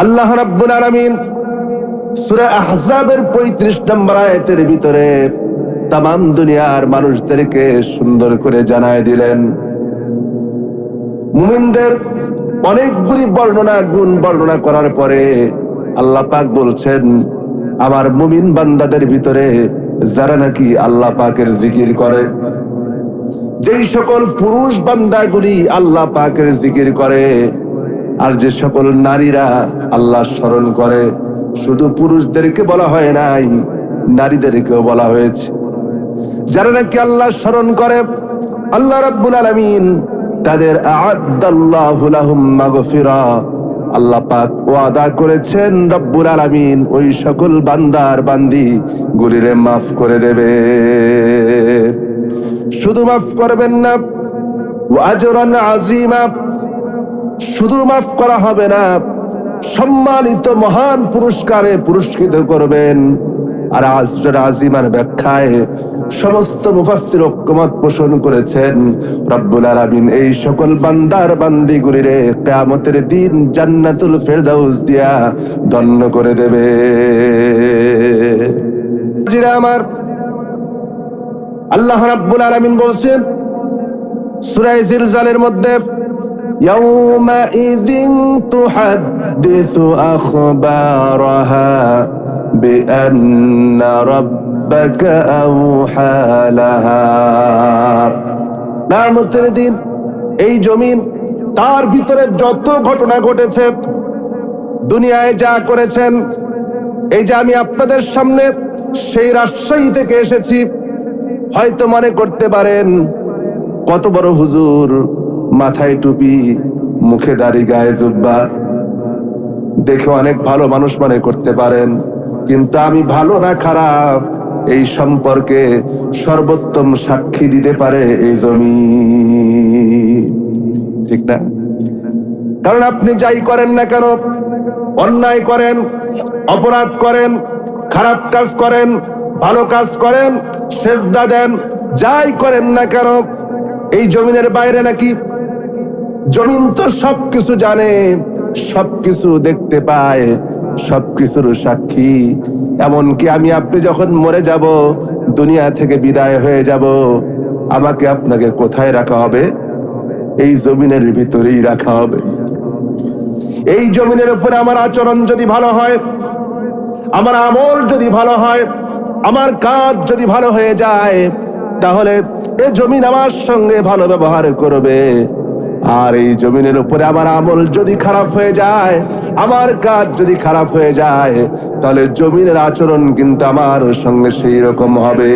আল্লাহ রাব্বুল আলামিন সূরা আহজাবের 35 নম্বর আয়াতের ভিতরে তামাম দুনিয়ার মানুষদেরকে সুন্দর করে জানায় দিলেন, মুমিনদের অনেকগুলি গুণ বর্ণনা করার পরে আল্লাহ পাক বলছেন, আমার মুমিন বান্দাদের ভিতরে যারা নাকি আল্লাহ পাকের জিকির করে, যেই সকল পুরুষ বান্দাগুলি আল্লাহ পাকের জিকির করে, আর যে সকল নারীরা আল্লাহ স্মরণ করে, শুধু পুরুষদেরকে বলা হয় নাই, নারীদেরকেও বলা হয়েছে। যারা নাকি আল্লাহ স্মরণ করে, আল্লাহ রাব্বুল আলামিন তাদের আ'আদাল্লাহু লাহুম মাগফিরা, আল্লাহ পাক ওয়াদা করেছেন রব্বুল আলামিন ওই সকল বান্দার বান্দি গুলিরে মাফ করে দেবে। শুধু মাফ করবেন না, ওয়া আজরান আযীমা, শুধু মাফ করা হবে না, সম্মানিত মহান পুরস্কারে পুরস্কৃত করবেন। আর আজরান আযীমার ব্যাখ্যায় সমস্ত মুফাসসির ঐক্যমত পোষণ করেছেন, রব্বুল আলামিন এই সকল বান্দার বান্দিগুলিরে কিয়ামতের দিন জান্নাতুল ফেরদাউস দিয়া ধন্য করে দেবে। জিরা আমার, আল্লাহ রাব্বুল আলামিন বলছেন সূরা জিলজালের মধ্যে, ইয়াউমাইযিন তুহাদ্দিসু আখবারাহা বিআন্না রাব্বাকা আওহা লাহা। কিয়ামতের দিন এই জমিন, তার ভিতরে যত ঘটনা ঘটেছে, দুনিয়ায় যা করেছেন, এই যে আমি আপনাদের সামনে সেই রাজশাহী থেকে এসেছি, হয়তো মনে করতে পারেন কত বড় হুজুর, মাথায় টুপি, মুখে দাড়ি, গায়ে জুব্বা, দেখে অনেক ভালো মানুষ মনে করতে পারেন, কিন্তু আমি ভালো না খারাপ এই সম্পর্কে সর্বোত্তম সাক্ষী দিতে পারে এই জমিন, ঠিক না? কারণ আপনি যাই করেন না কেন, অন্যায় করেন, অপরাধ করেন, খারাপ কাজ করেন, ভালো কাজ করেন, সেজদা দেন, যাই করেন না কেন, এই জমিনের বাইরে নাকি জমিন তো সবকিছু জানে, সবকিছু দেখতে পায়, সবকিছুর সাক্ষী। এমনকি আমি আপনি যখন মরে যাব, দুনিয়া থেকে বিদায় হয়ে যাব, আমাকে আপনাকে কোথায় রাখা হবে? এই জমিনের ভিতরেই রাখা হবে। এই জমিনের উপরে আমার আচরণ যদি ভালো হয়, আমার আমল যদি ভালো হয়, আমার কাজ যদি ভালো হয়ে যায়, তাহলে এই জমিন আমার সঙ্গে ভালো ব্যবহার করবে। আর এই জমিনের উপরে আমার আমল যদি খারাপ হয়ে যায়, আমার কাজ যদি খারাপ হয়ে যায়, তাহলে জমিনের আচরণ কিন্তু আমার সঙ্গে সেই রকম হবে।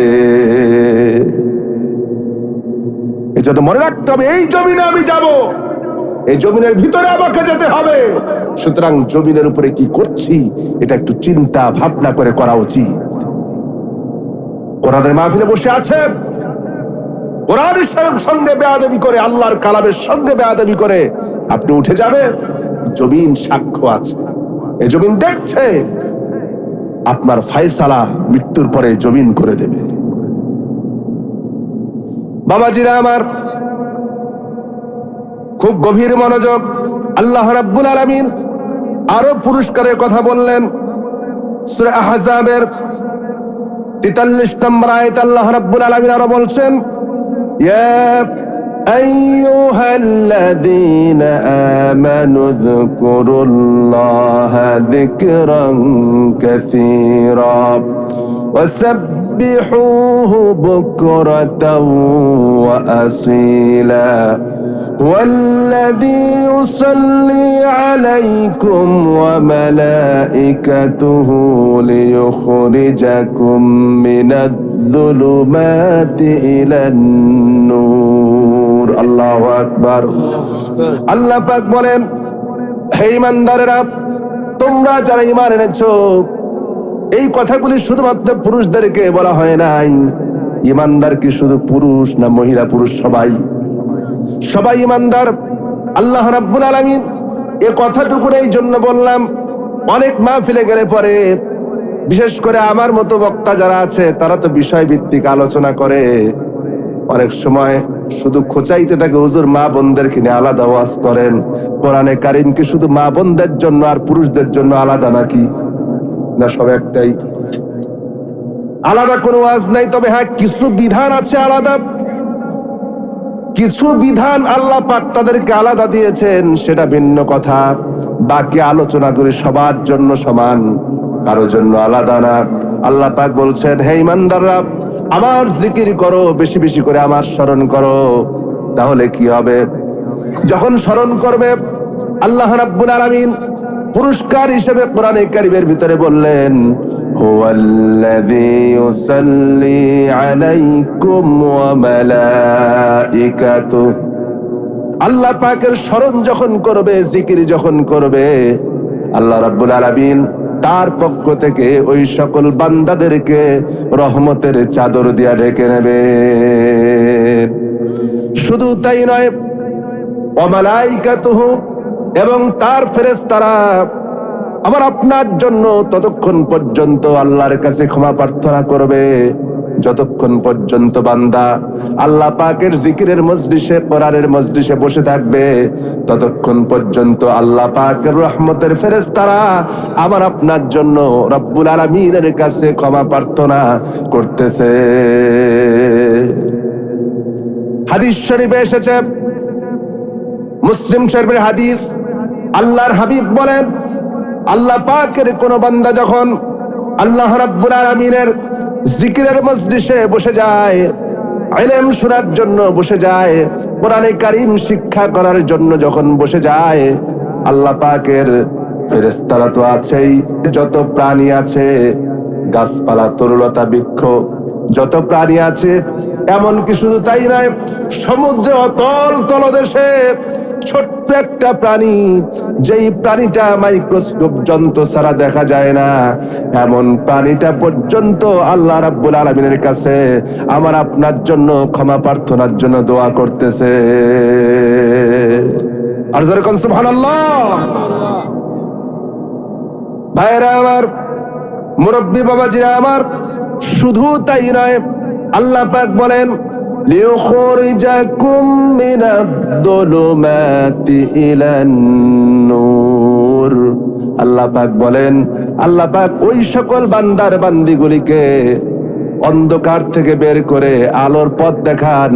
এজন্য মনে রাখতে হবে, এই জমিনে আমি যাব, এই জমিনের ভিতরে আমাকে যেতে হবে। সুতরাং জমিনের উপরে কি করছি এটা একটু চিন্তা ভাবনা করে করা উচিত। কোরআনের মাহফিলে বসে আছে, কোরআনের সঙ্গে বেয়াদবি করে, আল্লাহর কালামের সঙ্গে বেয়াদবি করে আপনি উঠে যাবেন, জমিন সাক্ষ্য আছে, এই জমিন দেখছে, আপনার ফায়সালা মৃত্যুর পরে জমিন করে দেবে। বাবাজিরা আমার, খুব গভীর মনোযোগ। আল্লাহ রাব্বুল আলামিন আরো পুরস্কারের কথা বললেন। সূরা আহজাবের 43 নম্বর আয়াতে আল্লাহ রাব্বুল আলামিন আরো বলছেন, ইয়া আইয়ুহাল্লাযীনা আমানু যকুরুল্লাহা যিকরান কাসীরা ওয়াসাব্বিহুহু বুকরাতাও ওয়া আসীলা هو الذي يصلي عليكم وملائكته ليخرجكم من الظلمات إلى النور। الله أكبر। আল্লাহ পাক বলেন, হে ঈমানদারেরা, তোমরা যারা ঈমান এনেছো, এই কথাগুলি শুধুমাত্র পুরুষদেরকে বলা হয় নাই। ঈমানদার কি শুধু পুরুষ না মহিলা? পুরুষ সবাই ঈমানদার। আল্লাহ রাব্বুল আলামিন এই কথাটুকু এই জন্য বললাম, অনেক মাহফিলে গেলে পরে, বিশেষ করে আমার মতো বক্তা যারা আছে, তারা তো বিষয় ভিত্তিক আলোচনা করে, অনেক সময় শুধু খোঁচাইতে থাকে, হুজুর মা বোনদেরকে নিয়ে আলাদা ওয়াজ করেন। কোরআনে কারিম কি শুধু মা বোনদের জন্য আর পুরুষদের জন্য আলাদা নাকি? না, সব একটাই। আলাদা কোনো ওয়াজ নাই, তবে হ্যাঁ কিছু বিধান আছে আলাদা। কিছু বিধান আল্লাহ পাক তাদেরকে আলাদা দিয়েছেন, সেটা ভিন্ন কথা। বাকি আলোচনা করি সবার জন্য সমান, কারো জন্য আলাদা না। আল্লাহ পাক বলছেন, হে ইমানদাররা, আমার জিকির করো, বেশি বেশি করে আমার স্মরণ করো। তাহলে কি হবে? যখন স্মরণ করবে, আল্লাহ রাব্বুল আলামিন পুরস্কার হিসেবে কোরআনে কারীমের ভিতরে বললেন, হুয়াল্লাযী ইউসাল্লি আলাইকুম ওয়া মালাইকাতুহু। আল্লাহ পাকের স্মরণ যখন করবে, জিকির যখন করবে, আল্লাহ রাব্বুল আলামিন তার পক্ষ থেকে ওই সকল বান্দাদেরকে রহমতের চাদর দিয়া ঢেকে নেবে। শুধু তাই নয়, ওয়া মালাইকাতুহু, এবং তার ফেরেশতারা আবার আপনার জন্য ততক্ষণ পর্যন্ত আল্লাহর কাছে ক্ষমা প্রার্থনা করবে, যতক্ষণ পর্যন্ত বান্দা আল্লাহ পাকের জিকিরের মজলিসে, কোরআনের মজলিসে বসে থাকবে, ততক্ষণ পর্যন্ত আল্লাহ পাকের রহমতের ফেরেশতারা আবার আপনার জন্য রব্বুল আলামিনের কাছে ক্ষমা প্রার্থনা করতেছে। হাদিস শরীফে এসেছে, মুসলিম শরীফের হাদিস, আল্লাহর হাবিব বলেন, আল্লাহ পাকের কোন বান্দা যখন আল্লাহ রাব্বুল আলামিনের জিকিরের মজলিসে বসে যায়, ইলম শোনার জন্য বসে যায়, কোরআনে কারীম শিক্ষা করার জন্য যখন বসে যায়, আল্লাহ পাকের ফেরেশতারা তো আছেই, যত প্রাণী আছে, গাছপালা, তরুলতা, বৃক্ষ, যত প্রাণী আছে, এমনকি শুধু তাই নয়, সমুদ্রে অতল তলদেশে ছোট্ট একটা প্রাণী, যেই প্রাণীটা মাইক্রোস্কোপ যন্ত্র ছাড়া দেখা যায় না, এমন প্রাণীটা পর্যন্ত আল্লাহ রাব্বুল আলামিনের কাছে আমার আপনার জন্য ক্ষমা প্রার্থনার জন্য দোয়া করতেছে। আর জোরে কোন সুবহানাল্লাহ। ভাইরা আমার, মুরব্বী বাবাজিরা আমার, শুধু তাই নয়, আল্লাহ পাক বলেন, লিউখরিজাকুম মিনায-যুলুমাতি ইলান-নূর। আল্লাহ পাক বলেন, আল্লাহ পাক ওই সকল বান্দার বান্দিগুলিকে অন্ধকার থেকে বের করে আলোর পথ দেখান,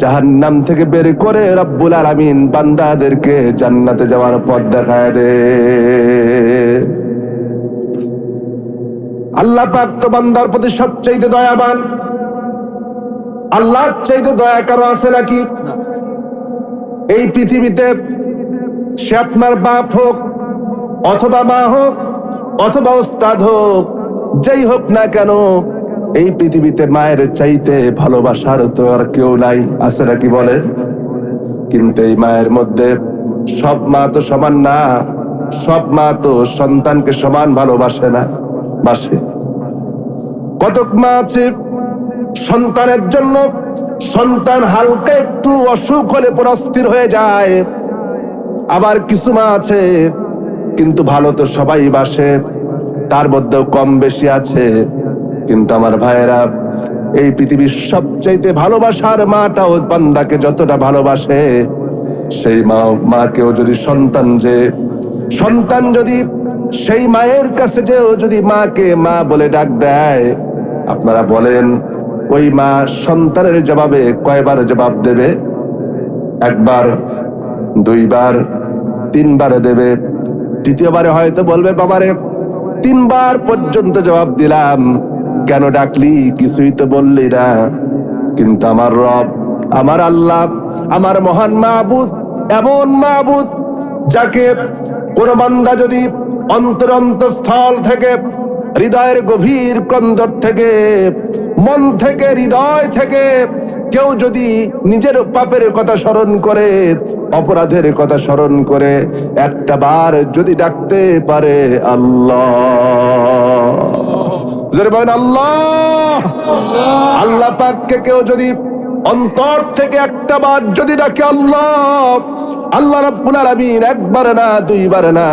জাহান্নাম থেকে বের করে রব্বুল আলামিন বান্দাদেরকে জান্নাতে যাওয়ার পথ দেখায় দেন। আল্লাহ পাক তো বান্দার প্রতি সবচেয়ে দয়াবান। আল্লাহর চাইতে দয়া কারো আছে নাকি? এই পৃথিবীতে সে আপনার বাপ হোক, অথবা মা হোক, অথবা ওস্তাদ হোক, যেই হোক না কেন, এই পৃথিবীতে মায়ের চাইতে ভালোবাসার তো আর কেউ নাই, আছে নাকি বলেন? কিন্তু এই মায়ের মধ্যে সব মা তো সমান না, সব মা তো সন্তানকে সমান ভালোবাসে না, বাসে। কতক মা আছে সন্তানের জন্য, সন্তান হালকা একটু অসুখ হলে পর অস্থির হয়ে যায়। আবার কিছু মা আছে, কিন্তু ভালো তো সবাই বাসে, তার মধ্যেও কম বেশি আছে। কিন্তু আমার ভাইয়েরা, এই পৃথিবীর সবচাইতে ভালোবাসার মাটাও বান্দাকে যতটা ভালোবাসে, সেই মাকেও যদি সন্তান যদি সেই মায়ের কাছে যেও যদি মাকে মা বলে ডাক দেয়, আপনারা বলেন ওই মা সন্তানের জবাবে কয়বার জবাব দেবে? একবার, দুইবার, তিনবারে দেবে। তৃতীয়বারে হয়তো বলবে, বাবারে 3 বার পর্যন্ত জবাব দিলাম, কেন ডাকলি? কিছুই তো বললি না। কিন্তু আমার রব, আমার আল্লাহ, আমার মহান মাবুদ, এমন মাবুদ যাকে কোন বান্দা যদি অন্তরস্থল থেকে, হৃদয়ের গভীর কন্দর থেকে, মন থেকে, হৃদয় থেকে কেউ যদি নিজের পাপের কথা স্মরণ করে, অপরাধের কথা স্মরণ করে, একটা বার যদি ডাকতে পারে আল্লাহ, জোরে বলেন আল্লাহ। আল্লাহ পাককে কেউ যদি অন্তর থেকে একটা বার যদি ডাকে আল্লাহ, আল্লাহ রাব্বুল আলামিন একবার না, দুইবার না,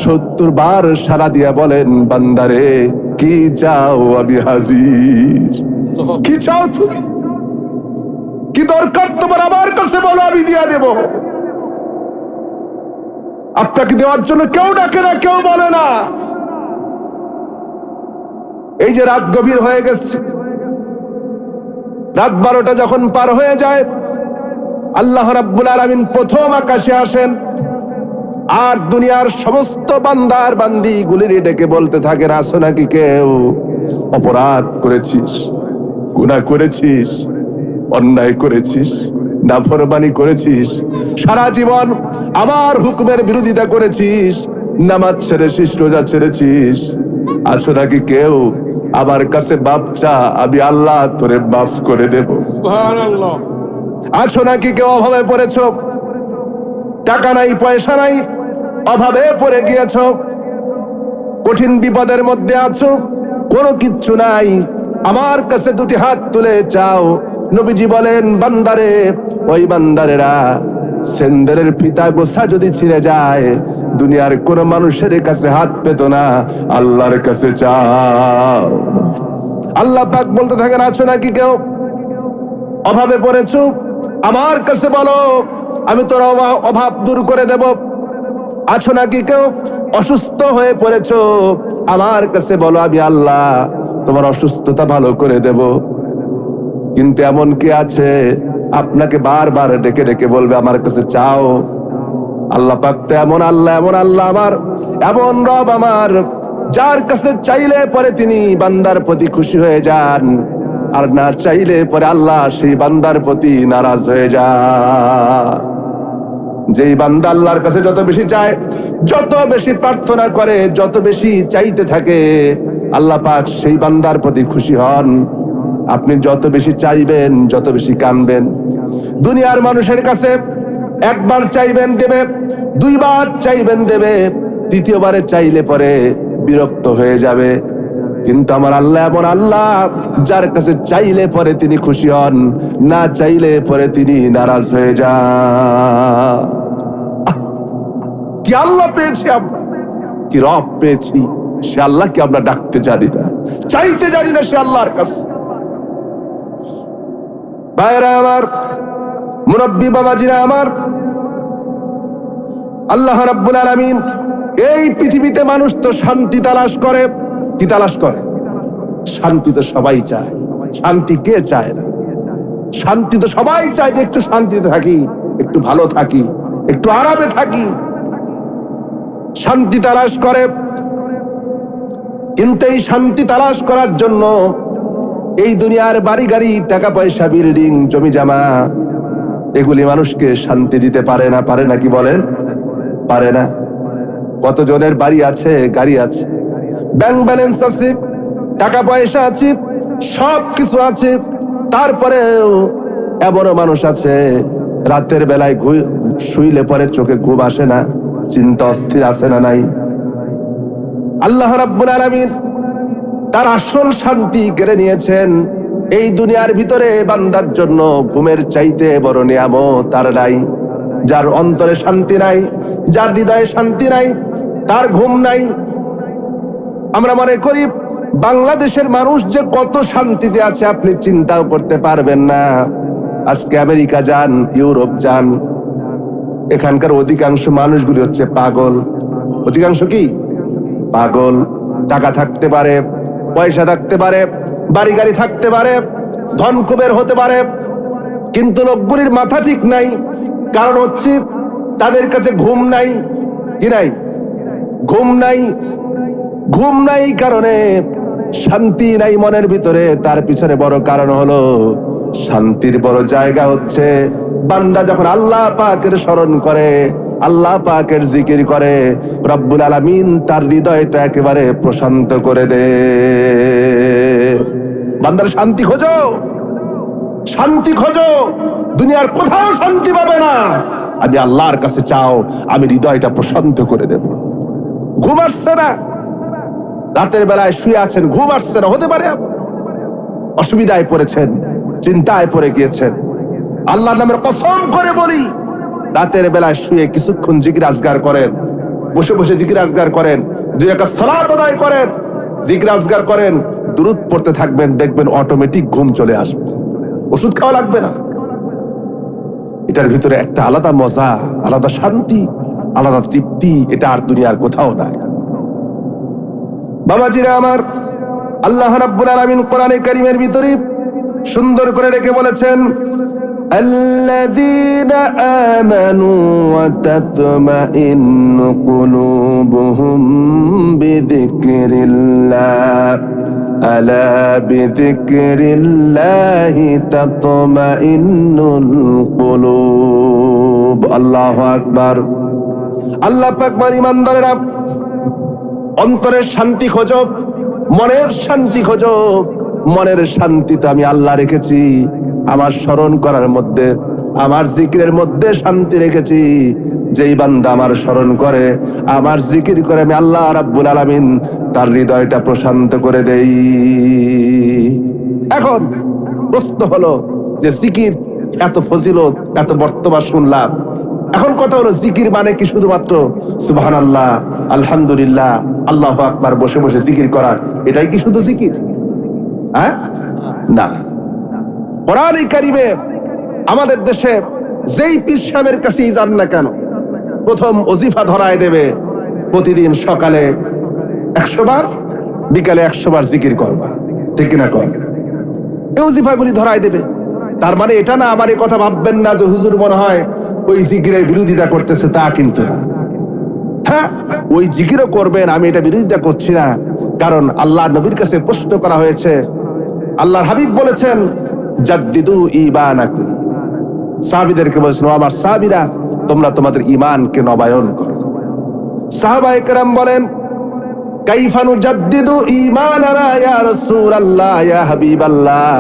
70 বার সাড়া দিয়া বলেন, বান্দারে কি চাও? আমি হাজির। কি চাও তুমি? কি দরকার তোমার আমার কাছে বলো, আমি দিয়ে দেব। আপনাকে দেওয়ার জন্য কেউ ডাকে না, কেউ বলে না। এই যে রাত গভীর হয়ে গেছে, রাত 12টা যখন পার হয়ে যায়, আল্লাহ রাব্বুল আলামিন প্রথম আকাশে আসেন আর দুনিয়ার সমস্ত বান্দার বান্দি গুলির ডেকে বলতে থাকেন, আসো নাকি কেউ? অপরাধ করেছিস, গুনাহ করেছিস, অন্যায় করেছিস, নাফরমানি করেছিস, সারা জীবন আমার হুকুমের বিরোধিতা করেছিস, নামাজ ছেড়েছিস, রোজা ছেড়েছিস, আসো নাকি কেউ? আমার কাছে মাপ চা, আমি আল্লাহ তোরে মাফ করে দেব। সুবহানাল্লাহ। আসো নাকি কেউ? অভাবে পড়েছ, টাকা নাই, পয়সা নাই, অভাবে পড়ে গিয়েছ, কঠিন বিপদের মধ্যে আছো, কোনো কিচ্ছু নাই, আমার কাছে দুটি হাত তুলে চাও। নবীজি বলেন, বান্দারে, ওই বান্দারেরা সেন্দারের ফিতা গোছা যদি ছিঁড়ে যায়, দুনিয়ার কোন মানুষের কাছে হাত পেত না, আল্লাহর কাছে চাও। আল্লাহ পাক বলতে থাকেন, আছো নাকি কেউ? অভাবে পড়েছো, আমার কাছে বলো, আমি তোর অভাব দূর করে দেব। আছো নাকি কেউ? অসুস্থ হয়ে পড়েছো, আমার কাছে বলো, আমি আল্লাহ তোমার অসুস্থতা ভালো করে দেব। কিন্তু এমন কি আছে আপনাকে বারবার ডেকে ডেকে বলবে, আমার কাছে চাও? আল্লাহ পাক তো এমন আল্লাহ, এমন আল্লাহ আমার, এমন রব আমার, যার কাছে চাইলে পরে তিনি বান্দার প্রতি খুশি হয়ে যান, আর না চাইলে পরে আল্লাহ সেই বান্দার প্রতি নারাজ হয়ে যায়। যেই বান্দা আল্লাহর কাছে যত বেশি চায়, যত বেশি প্রার্থনা করে, যত বেশি চাইতে থাকে, আল্লাহ পাক সেই বান্দার প্রতি খুশি হন। আপনি যত বেশি চাইবেন, যত বেশি কাঁদবেন, দুনিয়ার মানুষের কাছে একবার চাইবেন দেবে, দুইবার চাইবেন দেবে, তৃতীয়বারে চাইলে পরে বিরক্ত হয়ে যাবে। কিন্তু আমার আল্লাহ এমন আল্লাহ, যার কাছে চাইলে পরে তিনি খুশি হন, না চাইলে পরে তিনি নারাজ হয়ে যান। কি আল্লাহ পেয়েছি আমরা, কি রব পেয়েছি! সে আল্লাহকে আমরা ডাকতে জানি না, চাইতে জানি না সে আল্লাহর কাছে। ভাইরা আমার, মুরব্বী বাবাজিরা আমার, আল্লাহ রাব্বুল আলামিন এই পৃথিবীতে মানুষ তো শান্তি তালাশ করে। কি তালাশ করে? শান্তি তো সবাই চায়, শান্তি কে চায় না? শান্তি তো সবাই চায় যে একটু শান্তিতে থাকি, একটু ভালো থাকি, একটু আরামে থাকি, শান্তি তালাশ করে। কিন্তু এই শান্তি তালাশ করার জন্য এই দুনিয়ার বাড়ি গাড়ি, টাকা পয়সা, বিল্ডিং, জমি জামা, এগুলি মানুষকে শান্তি দিতে পারে না। পারে না? কি বলেন? পারে না। কতজনের বাড়ি আছে, গাড়ি আছে, ব্যাংক ব্যালেন্স আছে, টাকা পয়সা আছে, সব কিছু আছে, তারপরেও এমনও মানুষ আছে রাতের বেলায় শুইলে পরে চোখে ঘুম আসে না, চিন্তা অস্থির আসে না? নাই। আল্লাহ রাব্বুল আলামিন তার আসল শান্তি কেড়ে নিয়েছেন। এই দুনিয়ার ভিতরে বান্দার জন্য ঘুমের চাইতে বড় নিয়ামত তার নাই। যার অন্তরে শান্তি নাই, যার হৃদয়ে শান্তি নাই, তার ঘুম নাই। আমরা মনে করি বাংলাদেশের মানুষ যে কত শান্তিতে আছে আপনি চিন্তাও করতে পারবেন না। আজকে আমেরিকা যান, ইউরোপ যান, এখানকার অধিকাংশ মানুষগুলি হচ্ছে পাগল। অধিকাংশ কি? পাগল। টাকা থাকতে পারে, পয়সা থাকতে পারে, বাড়ি গাড়ি থাকতে পারে, ধন কুবের হতে পারে, কিন্তু লোকগুলির মাথা ঠিক নাই। কারণ হচ্ছে তাদের কাছে ঘুম নাই। কি নাই? ঘুম নাই। ঘুম নাই কারণে শান্তি নাই মনের ভিতরে। তার পিছনে বড় কারণ হলো, শান্তির বড় জায়গা হচ্ছে বান্দা যখন আল্লাহ পাকের স্মরণ করে, আল্লাহ পাকের জিকির করে, রব্বুল আলামিন তার হৃদয়টা একেবারে প্রশান্ত করে দে। বান্দার শান্তি খোঁজো, শান্তি খোঁজো, দুনিয়ার কোথাও শান্তি পাবে না। আমি আল্লাহর কাছে চাও, আমি হৃদয়টা প্রশান্ত করে দেব। ঘুম আসছে না, রাতের বেলায় শুয়ে আছেন, ঘুম আসছে না, হতে পারে অসুবিধায় পড়েছেন, চিন্তায় পড়ে গিয়েছেন। আল্লাহর নামের কসম করে বলি, রাতের বেলায় শুয়ে কিছুক্ষণ জিকির আজগার করেন, বসে বসে জিকির আজগার করেন, 2 রাকাত সালাত আদায় করেন, জিকির আজগার করেন, দুরূদ পড়তে থাকবেন, দেখবেন অটোমেটিক ঘুম চলে আসবে। ওষুধ খাওয়া লাগবে না। এটার ভিতরে একটা আলাদা মজা, আলাদা শান্তি, আলাদা তৃপ্তি, এটা আর দুনিয়ার কোথাও নাই। বাবাজিরা আমার, আল্লাহ রাব্বুল আলামিন কোরআনে কারীমের ভিতরে সুন্দর করে রেখে বলেছেন, الذين آمنوا وتطمئن قلوبهم بذكر الله ألا بذكر الله تطمئن القلوب الله أكبر। আল্লাহ পাক বলেন, ইমানদারেরা অন্তরের শান্তি খোঁজো, মনের শান্তি খোঁজো। মনের শান্তি তো আমি আল্লাহ রেখেছি, আমার স্মরণ করার মধ্যে, আমার জিকিরের মধ্যে শান্তি রেখেছি। যেই বান্দা আমার স্মরণ করে, আমার জিকির করে, আমি আল্লাহ রাব্বুল আলামিন তার হৃদয়টা প্রশান্ত করে দেই। এখন প্রশ্ন হলো যে জিকির এত ফজিলত, এত বর্তমান শুনলাম, এখন কথা হলো জিকির মানে কি শুধুমাত্র সুবহানাল্লাহ, আলহামদুলিল্লাহ, আল্লাহু আকবার বসে বসে জিকির করা, এটাই কি শুধু জিকির? হ্যাঁ, না। কোরআনে কারিমে আমাদের দেশে যেই পীর সাহেবের কাছেই যান না কেন, প্রথম ওজিফা ধরায় দেবে, প্রতিদিন সকালে 100 বার, বিকালে 100 বার জিকির করবা, ঠিক কিনা কর? এই ওজিফাগুলি ধরায় দেবে। তার মানে এটা না, আমার এই কথা ভাববেন না যে হুজুর মনে হয় ওই জিকিরের বিরোধিতা করতেছে, তা কিন্তু না। হ্যাঁ, ওই জিকিরও করবেন, আমি এটা বিরোধিতা করছি না। কারণ আল্লাহ নবীর কাছে প্রশ্ন করা হয়েছে, আল্লাহর হাবিব বলেছেন, জাদ্দিদু ঈমানাকুম। সাহাবীদেরকে বলেছেন, আমার সাহাবীরা, তোমরা তোমাদের ঈমানকে নবায়ন করো। সাহাবায়ে কেরাম বলেন, কাইফা নুজাদ্দিদু ঈমানানা ইয়া রাসূলুল্লাহ, ইয়া হাবিবাল্লাহ,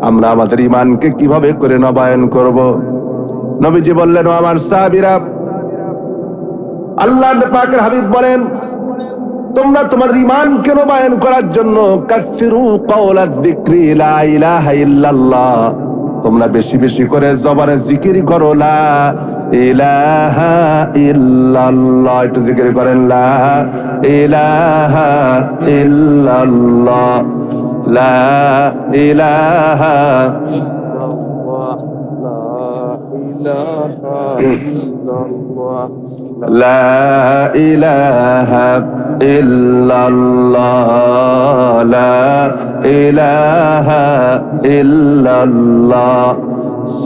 আমরা আমাদের ঈমানকে কিভাবে করে নবায়ন করব? নবীজি বললেন, আমার সাহাবীরা, আল্লাহর পাকের হাবিব বলেন, তোমরা তোমাদের ঈমানকে নবায়ন করার জন্য কাসসিরু কাওলাদ যিকরি লা ইলাহা ইল্লাল্লাহ, তোমরা বেশি বেশি করে জবানে জিকির করো, লা ইলাহা ইল্লাল্লাহ। একটু জিকির করেন, লা ইলাহা ইল্লাল্লাহ, লা ইলাহা লা ইলাহা ইল্লাল্লাহ, লা ইলাহা ইল্লাল্লাহ,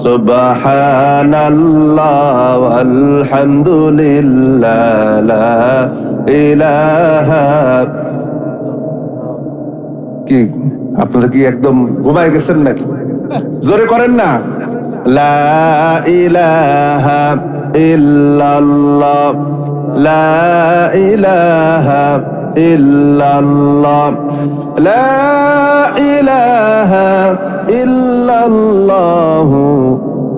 সুবহানাল্লাহ আলহামদুলিল্লাহ, লা ইলাহা। কি আপনারা কি একদম ঘুমায় গেছেন নাকি? জোরে করেন না, লা ইলাহা ইল্লাল্লাহ, লা ইলাহা ইল্লাল্লাহ, লা ইলাহা ইল্লাল্লাহ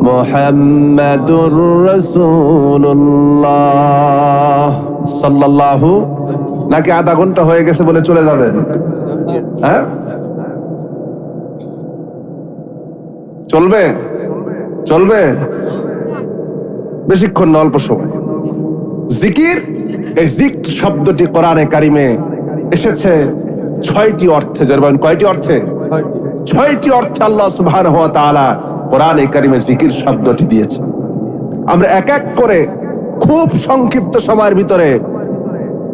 মুহাম্মাদুর রাসূলুল্লাহ সাল্লাল্লাহু। নাকি আধা ঘন্টা হয়ে গেছে বলে চলে যাবেন? হ্যাঁ, চলবে, চলবে, বেশিক্ষণ না, অল্প সময়। জিকির, এই জিক্র শব্দটি কোরআনে কারিমে এসেছে 6টি অর্থে। জরবান কয়টি অর্থে? 6টি অর্থে আল্লাহ সুবহানাহু ওয়া তাআলা কোরআনে কারিমে জিকির শব্দটি দিয়েছে। আমরা এক এক করে খুব সংক্ষিপ্ত সময়ের ভিতরে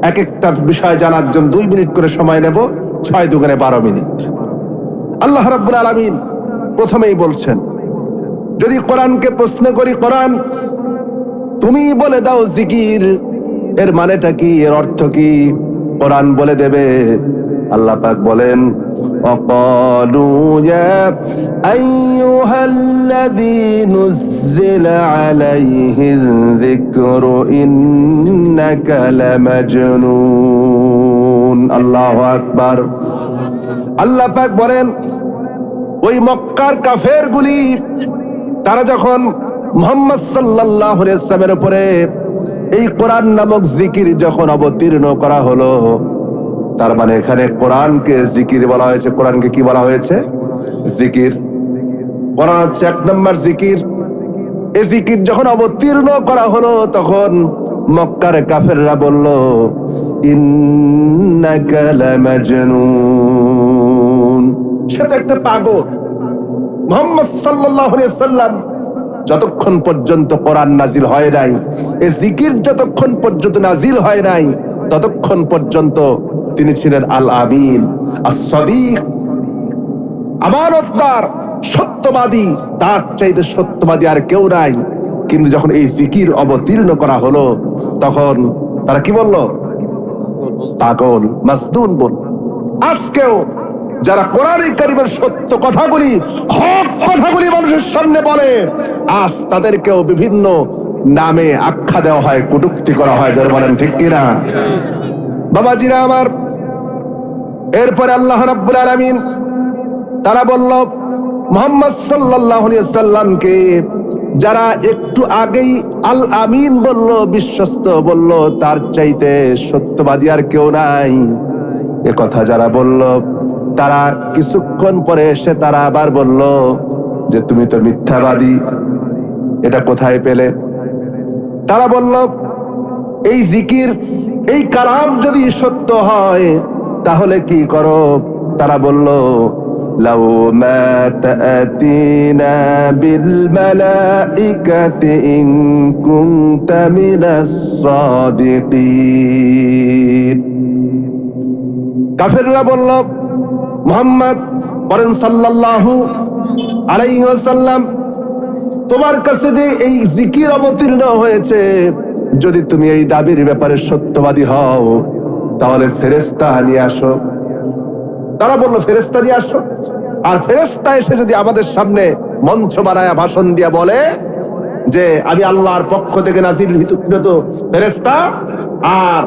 এক একটা বিষয় জানার জন্য 2 মিনিট করে সময় নেব, 6 দুগুণে 12 মিনিট। আল্লাহ রাব্বুল আলামিন প্রথমেই বলছেন, যদি কোরআনকে প্রশ্ন করি, কোরআন তুমি বলে দাও জিকির এর মানেটা কি, এর অর্থ কি? কোরআন বলে দেবে। আল্লাহ পাক বলেন, ওয়াকালু ইয়া আইয়ুহাল্লাযী নুজ্জিলা আলাইহিল যিকরু ইন্নাকা লামাজনুন। আল্লাহু আকবার। আল্লাহ পাক বলেন, ওই মক্কার কাফেরগুলি তারা যখন মুহাম্মদ সাল্লাল্লাহু আলাইহি ওয়াসাল্লামের উপরে এই কোরআন নামক জিকির যখন অবতীর্ণ করা হলো, তার মানে এখানে কোরআনকে জিকির বলা হয়েছে। কোরআনকে কি বলা হয়েছে? জিকির। কোরআন হচ্ছে 1 নম্বর জিকির। এই জিকির যখন অবতীর্ণ করা হলো, তখন মক্কার কাফেররা বলল, ইন্নাকা লামাজনুন, সে তো একটা পাগল। মুহাম্মদ সাল্লাল্লাহু আলাইহি ওয়াসাল্লাম যতক্ষণ পর্যন্ত কোরআন নাজিল হয় নাই, এই জিকির যতক্ষণ পর্যন্ত নাজিল হয় নাই, ততক্ষণ পর্যন্ত তিনি ছিলেন আল আমিন, আস-সাদিক, আমানতদার, সত্যবাদী। তার চাইতে সত্যবাদী আর কেউ নাই। কিন্তু যখন এই জিকির অবতীর্ণ করা হলো, তখন তারা কি বলল? পাগল, মাসদুন বলল। আজকেও যারা কোরআনে কারিমের সত্য কথাগুলি, হক কথাগুলি মানুষের সামনে বলে, আজ তাদেরকেও বিভিন্ন নামে আখ্যা দেওয়া হয়, কটূক্তি করা হয়। যারা বলেন ঠিক কিনা? বাবাজিরা আমার, এরপরে আল্লাহ রাব্বুল আলামিন তারা বলল মুহাম্মদ সাল্লাল্লাহু আলাইহি সাল্লামকে যারা একটু আগেই আল আমিন বলল, বিশ্বস্ত বলল, তার চাইতে সত্যবাদী আর কেউ নাই, এ কথা যারা বলল, তারা কিছুক্ষণ পরে এসে তারা আবার বলল যে তুমি তো মিথ্যাবাদী। এটা কোথায় পেলে? তারা বলল এই জিকির, এই কালাম যদি সত্য হয় তাহলে কি করো? তারা বলল লাউ মা তা'তিনা বিল মালাইকাতি ইন কুনতা মিনাস সাদিকিন। কাফেররা বলল মুহাম্মদ বলেন সাল্লাল্লাহু আলাইহি ওয়াসাল্লাম, তোমার কাছে যে এই জিকির অবতীর্ণ হয়েছে, যদি তুমি এই দাবির ব্যাপারে সত্যবাদী হও তাহলে ফেরেশতা নিয়ে আসো। তারা বলল ফেরেশতা নিয়ে আসো। আর ফেরেশতা এসে যদি আমাদের সামনে মঞ্চ বানায়া ভাষণ দিয়া বলে যে আমি আল্লাহর পক্ষ থেকে নাযিলকৃত ফেরেশতা, আর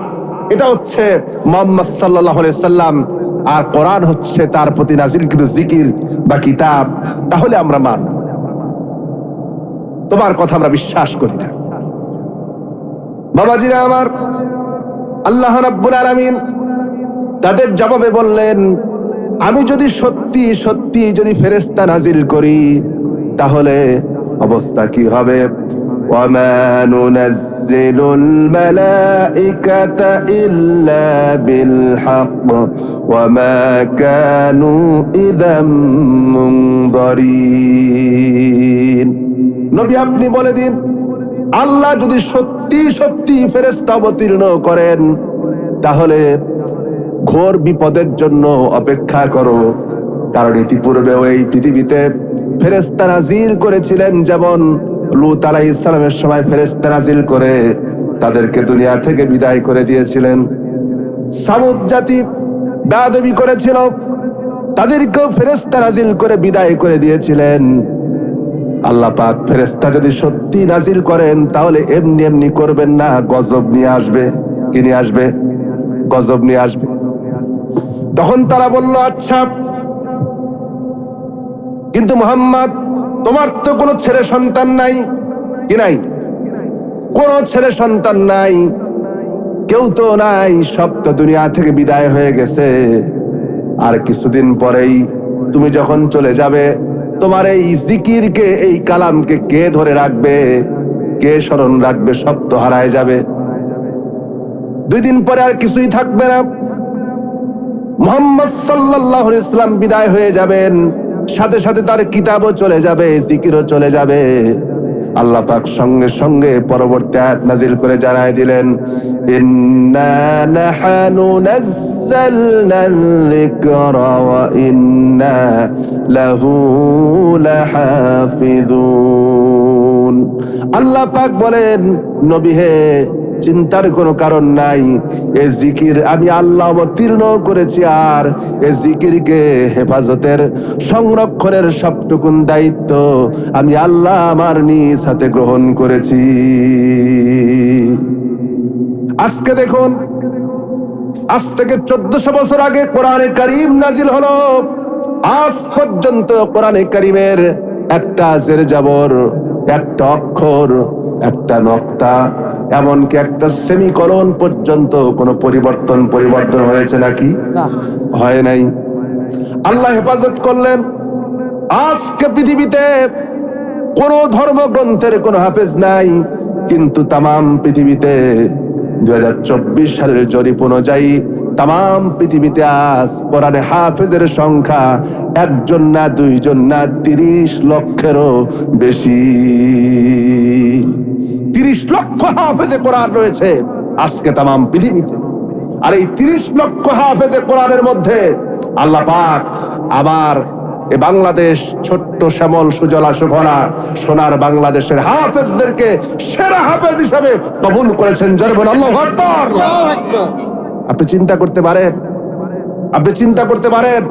এটা হচ্ছে মুহাম্মদ সাল্লাল্লাহু আলাইহি সাল্লাম, আর কোরআন হচ্ছে তার প্রতি নাযিলকৃত জিকির বা কিতাব, তাহলে আমরা মানব। তোমার কথা আমরা বিশ্বাস করি না। বাবাজিরা আমার, আল্লাহ রাব্বুল আলামিন তাদের জবাবে বললেন, আমি যদি সত্যি সত্যি যদি ফেরেশতা নাজিল করি তাহলে অবস্থা কি হবে? ওয়ামা নুনাজ্জিলুল মালাইকাতা ইল্লা বিল হক ওয়ামা কানু ইযাম মুনযারিন। নবী আপনি বলে দিন, আল্লাহ যদি সত্যি সত্যি ফেরেশতা অবতীর্ণ করেন তাহলে ঘোর বিপদের জন্য অপেক্ষা করো। কারণ ইতিপূর্বেও এই পৃথিবীতে ফেরেশতা নাজিল করেছিলেন, যেমন লূত আলাইহিস সালামের সময় ফেরেশতা নাজিল করে তাদেরকে দুনিয়া থেকে বিদায় করে দিয়েছিলেন। সামুদ জাতি বেয়াদবি করেছিল, তাদেরকেও ফেরেশতা নাজিল করে বিদায় করে দিয়েছিলেন। আল্লাহ পাক ফেরেশতা যদি সত্যি নাজিল করেন তাহলে এমনি এমনি করবেন না, গজব নিয়ে আসবে। কি নিয়ে আসবে? গজব নিয়ে আসবে। তখন তারা বলল আচ্ছা, কিন্তু মুহাম্মদ তোমার তো কোনো ছেলে সন্তান নাই। কি নাই? কোনো ছেলে সন্তান নাই, কেউ তো নাই, সব তো দুনিয়া থেকে বিদায় হয়ে গেছে। আর কিছুদিন পরেই তুমি যখন চলে যাবে, তোমার এই জিকিরকে, এই কালামকে কে ধরে রাখবে, কে স্মরণ রাখবে? সব তো হারায় যাবে। 2 দিন পরে আর কিছুই থাকবে না। মুহাম্মদ সাল্লাল্লাহু আলাইহি ওয়াসাল্লাম বিদায় হয়ে যাবেন, সাথে সাথে তার কিতাবও চলে যাবে, জিকিরও চলে যাবে। আল্লাহ পাক সঙ্গে সঙ্গে পরবর্তী আয়াত নাজিল করে জানায় দিলেন, ইন্না নাহনু নাযালনা যিকরা ওয়া ইন্না লাহু লাহাফিযুন। আল্লাহ পাক বলেন, নবী হে, চিন্তার কোনো কারণ নাই, এ জিকির আমি আল্লাহ অবতীর্ণ করেছি, আর এ জিকিরকে হেফাজতের, সংরক্ষণের সবটুকুন দায়িত্ব আমি আল্লাহ আমার নিজ হাতে গ্রহণ করেছি। আজকে দেখুন, আজ থেকে 1400 বছর আগে কোরআনে কারীম নাজিল হলো। আজ পর্যন্ত কোরআনে কারীমের একটা জের জবর, একটা অক্ষর, একটা নক্তা, এমনকি একটা সেমিকলন পর্যন্ত কোনো পরিবর্তন হয়েছে নাকি? হয় নাই। আল্লাহ হেফাজত করলেন। আজকে পৃথিবীতে কোন ধর্মগ্রন্থের কোনো হাফেজ নাই, কিন্তু তামাম পৃথিবীতে 2024 সালের জরিপ অনুযায়ী তাম পৃথিবীতে আজ কোরআনে হাফেজের সংখ্যা একজন না, দুইজন না, 30 লক্ষেরও বেশি। 30 লক্ষ হাফেজে কোরআন রয়েছে আজকে তাম পৃথিবীতে। আর এই 30 লক্ষ হাফেজে কোরআনের মধ্যে আল্লাহ পাক আবার এ বাংলাদেশ ছোট্ট শ্যামল সুজলা সুফলা সোনার বাংলাদেশের হাফেজদেরকে সেরা হাফেজ হিসেবে কবুল করেছেন। জোরে বলুন আল্লাহু আকবার। আপনি চিন্তা করতে পারেন, আপনি চিন্তা করতে পারেন,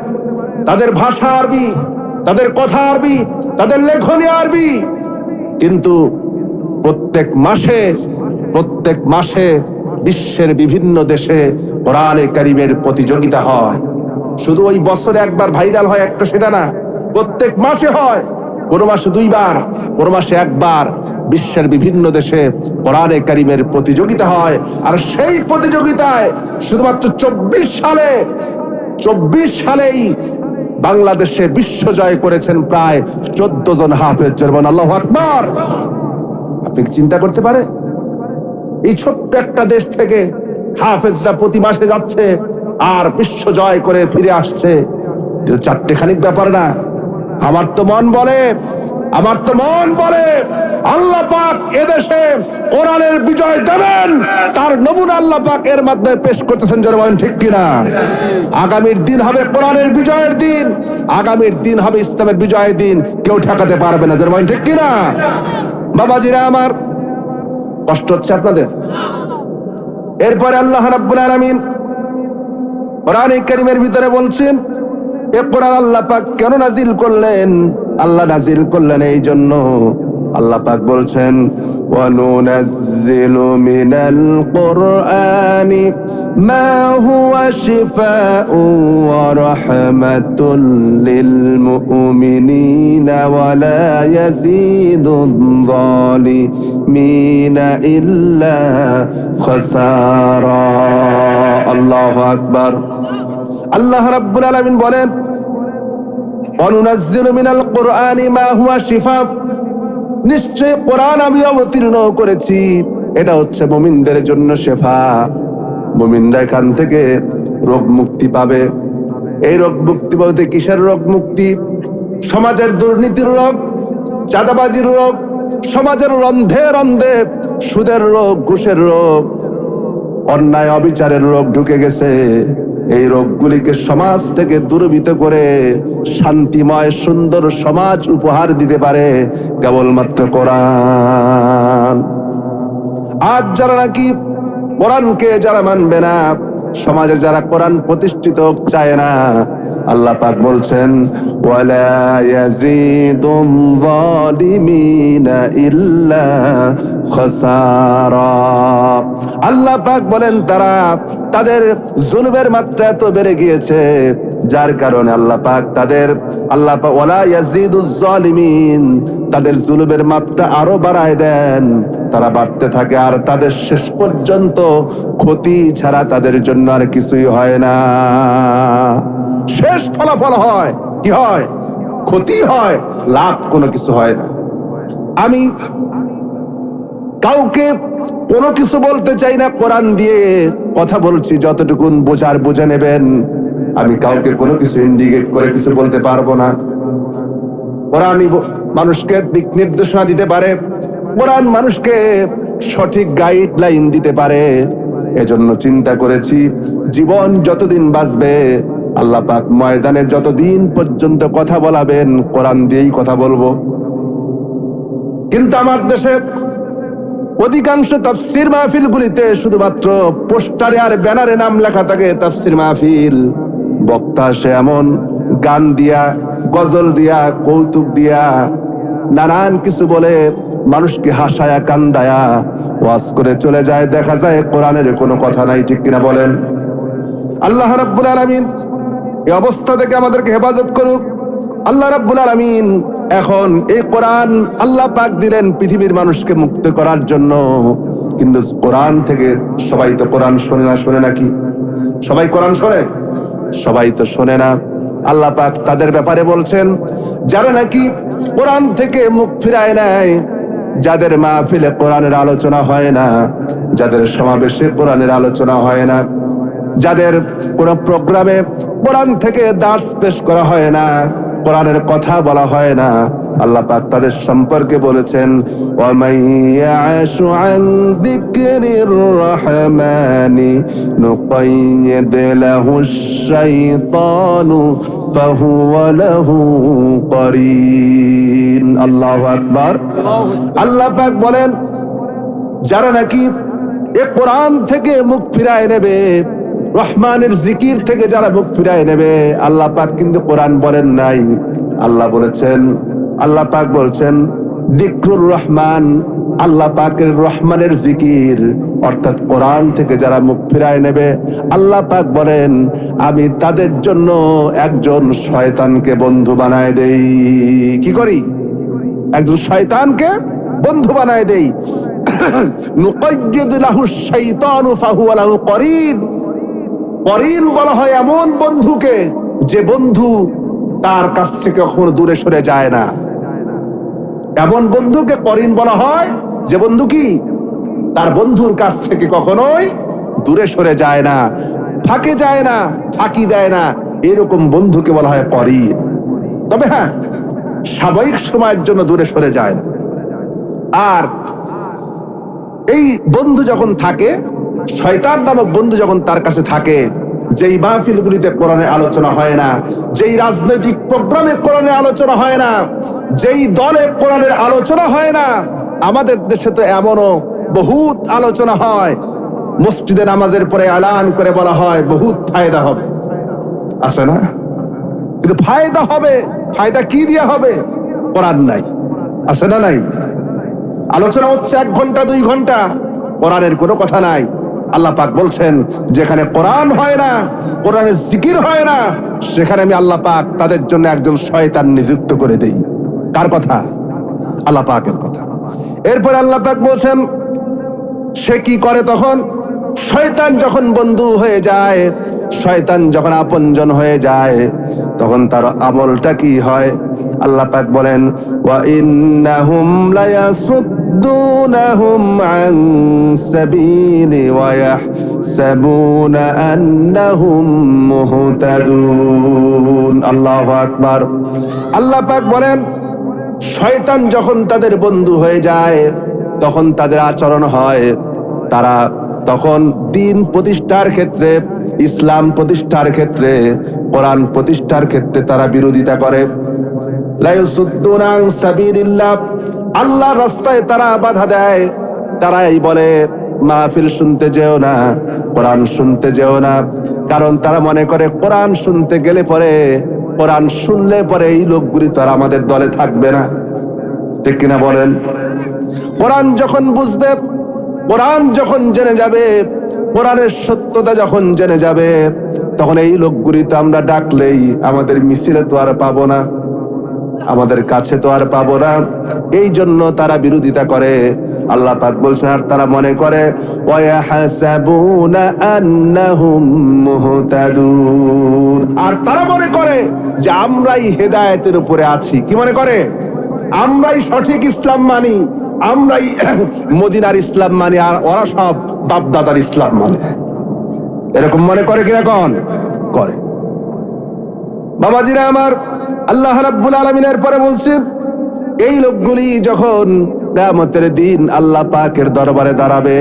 তাদের ভাষা আরবি, তাদের কথা আরবি, তাদের লেখনী আরবি, কিন্তু প্রত্যেক মাসে বিশ্বের বিভিন্ন দেশে কোরআনে কারীমের প্রতিযোগিতা হয়। শুধু ওই বছরে একবার ভাইরাল হয় একটা সেটা না, প্রত্যেক মাসে হয়। কোন মাসে 2 বার, কোন মাসে 1 বার বিশ্বের বিভিন্ন দেশে কোরআনে কারীমের প্রতিযোগিতা হয়। আর সেই প্রতিযোগিতায় শুধুমাত্র 24 সালেই বাংলাদেশে বিশ্ব জয় করেছেন প্রায় 14 জন হাফেজ। জোরে আল্লাহু আকবার। আপনি চিন্তা করতে পারে এই ছোট্ট একটা দেশ থেকে হাফেজরা প্রতি মাসে যাচ্ছে আর বিশ্ব জয় করে ফিরে আসছে। চারটেখানিক ব্যাপার না। আমার তো মন বলে আল্লাহ পাক এদেশে কোরআনের বিজয় দেবেন, তার নমুনা আল্লাহ পাক এর মাধ্যমে পেশ করতেছেন। জোরে বলেন ঠিক কিনা? আগামীর দিন হবে কোরআনের বিজয়ের দিন, আগামীর দিন হবে ইসলামের বিজয়ের দিন, কেউ ঠেকাতে পারবে না। জোরে বলেন ঠিক কিনা? বাবাজিরা আমার, কষ্ট হচ্ছে আপনাদের? এরপরে আল্লাহ রাব্বুল আলামিন কোরআনে কারীমের ভিতরে বলছেন, এ কোরআন আল্লাহ পাক কেন নাজিল করলেন? আল্লাহ নাজিল করলেন এই জন্য। আল্লাহ পাক বলছেন, ওয়া নুনাজ্জিলু মিনাল কুরআনি মা হুয়া শিফাউন ওয়া রাহমাতুল লিল মুমিনিনা ওয়া লা ইয়াজিদুয যালিমিনা ইল্লা খাসারা। আল্লাহু আকবার। আল্লাহ রাব্বুল আলামিন বলেন, অনুনাজ্জিলু মিনাল কুরআনি মা হুয়া শিফা, নিশ্চয় কোরআন আমি অবতীর্ণ করেছি, এটা হচ্ছে মুমিনদের জন্য শেফা। মুমিনরা এখান থেকে রোগ মুক্তি পাবে। এই রোগ মুক্তি বলতে কিসের রোগ মুক্তি? সমাজের দুর্নীতির রোগ, চাঁদাবাজির রোগ, সমাজের রন্ধে রন্ধে সুদের রোগ, ঘুষের রোগ, অন্যায় অবিচারের রোগ ঢুকে গেছে। এই রোগগুলিকে সমাজ থেকে দূরীভূত করে শান্তিময় সুন্দর সমাজ উপহার দিতে পারে কেবলমাত্র কোরআন। আজ যারা নাকি কোরআনকে যারা মানবে না, সমাজে যারা কোরআন প্রতিষ্ঠিত চায় না, আল্লাহ পাক বলছেন, ওয়ালা ইয়াজিদুয যালিমিনা ইল্লা খাসারা। আল্লাহ পাক বলেন তাদের জুলুমের মাত্রা এত বেড়ে গিয়েছে, যার কারণে আল্লাহ পাক ওয়ালা ইয়াজিদুয যালিমিন, তাদের জুলুমের মাত্রা আরো বাড়ায় দেন। তারা বাড়তে থাকে আর তাদের শেষ পর্যন্ত ক্ষতি ছাড়া তাদের জন্য আর কিছুই হয় না। শেষ ফলাফল হয় কি হয়? ক্ষতি হয়, লাভ কোনো কিছু হয় না। আমি কাউকে কোনো কিছু বলতে চাই না, কোরআন দিয়ে কথা বলছি, যতটুকুন বোঝার বুঝে নেবেন। আমি কাউকে কোনো কিছু ইন্ডিকেট করে কিছু বলতে পারবো না। কোরআন মানুষকে দিক নির্দেশনা দিতে পারে, কোরআন মানুষকে সঠিক গাইডলাইন দিতে পারে। এজন্য চিন্তা করেছি জীবন যতদিন বাঁচবে, আল্লাহ পাক ময়দানে যতদিন পর্যন্ত কথা বলাবেন কোরআন দিয়েই কথা বলবো। কিন্তু আমার দেশে অধিকাংশ তাফসীর মাহফিলগুলিতে শুধুমাত্র পোস্টারে আর ব্যানারে নাম লেখা থাকে তাফসীর মাহফিল। বক্তা সে এমন গান দিয়া, গজল দিয়া, কৌতুক দিয়া, নানান কিছু বলে মানুষকে হাসায়া কান্দায়া ওয়াজ করে চলে যায়। দেখা যায় কোরআনের কোনো কথা নাই। ঠিক কিনা বলেন? আল্লাহ রাব্বুল আলামিন এই অবস্থা থেকে আমাদেরকে হেফাজত করুক। আল্লাহ রাব্বুল আলামিন এখন এই কোরআন আল্লাহ পাক দিলেন পৃথিবীর মানুষকে মুক্ত করার জন্য। কিন্তু কোরআন থেকে সবাই তো কোরআন শোনে নাকি? সবাই কোরআন শোনে? সবাই তো শোনে না। আল্লাহ পাক তাদের ব্যাপারে বলছেন, যারা নাকি কোরআন থেকে মুখ ফিরায় নেয়, যাদের মাহফিলে কোরআনের আলোচনা হয় না, যাদের সমাবেশে কোরআনের আলোচনা হয় না, যাদের কোনো প্রোগ্রামে কোরআন থেকে দার্স পেশ করা হয় না, কোরআনের কথা বলা হয় না, আল্লাহ পাক তাদের সম্পর্কে বলেছেন ওয়া মাইয়াশু আন যিকরির রহমানি নুকাইয়িদ লাহুশ শাইতানু ফাহুয়া লাহু করিন। আল্লাহু আকবার। আল্লাহ পাক বলেন যারা নাকি এ কোরআন থেকে মুখ ফিরায় নেবে, রহমানের জিকির থেকে যারা মুখ ফিরায় নেবে, আল্লাহ পাক কিন্তু কোরআন বলেন নাই, আল্লাহ বলেছেন, আল্লাহ পাক বলছেন যিকরুর রহমান, আল্লাহ পাকের রহমানের জিকির অর্থাৎ কোরআন থেকে যারা মুখ ফিরায় নেবে, আল্লাহ পাক বলেন আমি তাদের জন্য একজন শয়তানকে বন্ধু বানায় দেই। কি করি? একজন শয়তানকে বন্ধু বানায় দেই। নুকাইয়িদ লাহুশ শাইতানু ফাহুয়া লাহু করিন। করিন বলা হয় এমন বন্ধুকে যে বন্ধু তার কাছ থেকে কখনো দূরে সরে যায় না। এমন বন্ধুকে করিন বলা হয় যে বন্ধু কি তার বন্ধুর কাছ থেকে কখনোই দূরে সরে যায় না, ফাঁকে যায় না, ফাঁকি দেয় না, এরকম বন্ধুকে বলা হয় করিন। তবে হ্যাঁ, সাময়িক সময়ের জন্য দূরে সরে যায় না। আর এই বন্ধু যখন থাকে, শয়তান নামক বন্ধু যখন তার কাছে থাকে, যেই মাহফিলগুলিতে কোরআনের আলোচনা হয় না, যেই রাজনৈতিক প্রোগ্রামে কোরআনের আলোচনা হয় না, যেই দলে কোরআনের আলোচনা হয় না, আমাদের দেশে তো এমনও বহুত আলোচনা হয়, মসজিদে নামাজের পরে এলান করে বলা হয় বহুত ফায়দা হবে, আছে না? কিন্তু ফায়দা হবে, ফায়দা কি দিয়ে হবে? কোরআন নাই, আছে না নাই? আলোচনা হচ্ছে 1 ঘন্টা 2 ঘন্টা, কোরআনের কোনো কথা নাই। আল্লাহ পাক বলছেন যেখানে কোরআন হয় না, কোরআনের জিকির হয় না, সেখানে আমি আল্লাহ পাক তাদের জন্য একজন শয়তান নিযুক্ত করে দেই। কার কথা? আল্লাহ পাকের কথা। এরপর আল্লাহ পাক বলছেন সে কি করে তখন? শয়তান যখন বন্ধু হয়ে যায়, শয়তান যখন আপনজন হয়ে যায়, তখন তার আমলটা কি হয়? আল্লাহ পাক বলেন ওয়া ইন্নাহুম লায়াসুদ্দুনাহুম আন সাবিলি ওয়া ইয়াহসাবুনা আন্নাহুম মুহতাদুন। আল্লাহু আকবার। আল্লাহ পাক বলেন শয়তান যখন তাদের বন্ধু হয়ে যায়, তখন তাদের আচরণ হয়, তারা তখন দিন প্রতিষ্ঠার ক্ষেত্রে, ইসলাম প্রতিষ্ঠার ক্ষেত্রে, কোরআন প্রতিষ্ঠার ক্ষেত্রে তারা বিরোধিতা করে। লা ইয়াসুদ্দুনা আন সাবিলিল্লাহ, আল্লাহর রাস্তায় তারা বাধা দেয়। তারাই বলে মাহফিল শুনতে যেও না, কোরআন শুনতে যেও না, কারণ তারা মনে করে কোরআন শুনতে গেলে পরে, কোরআন শুনলে পরে এই লোকগুলি তো আর আমাদের দলে থাকবে না। ঠিক কিনা বলেন? কোরআন যখন বুঝবে, কোরআন যখন জেনে যাবে, কোরআনের সত্যতা যখন জেনে যাবে, তখন এই লোকগুলি তো আমরা ডাকলেই আমাদের মিছিলে তো আর পাবো না, আমাদের কাছে তো আর পাবো না, এই জন্য তারা বিরোধিতা করে। আল্লাহ পাক বলছেন আর তারা মনে করে ওয়া ইয়াহসাবুনা আন্নাহুম মুহতাদুন, আর তারা মনে করে যে আমরাই হেদায়েতের উপরে আছি। কি মনে করে? আমরাই সঠিক ইসলাম মানি, আমরাই মদিনার ইসলাম মানি, আর ওরা সব বাপদাদার ইসলাম মানে। এরকম মনে করে কিরকম করে? বাবাজিরা আমার, আল্লাহ রাব্বুল আলামিনের পরে বলছেন এই লোকগুলি যখন কিয়ামতের দিন আল্লাহ পাকের দরবারে দাঁড়াবে,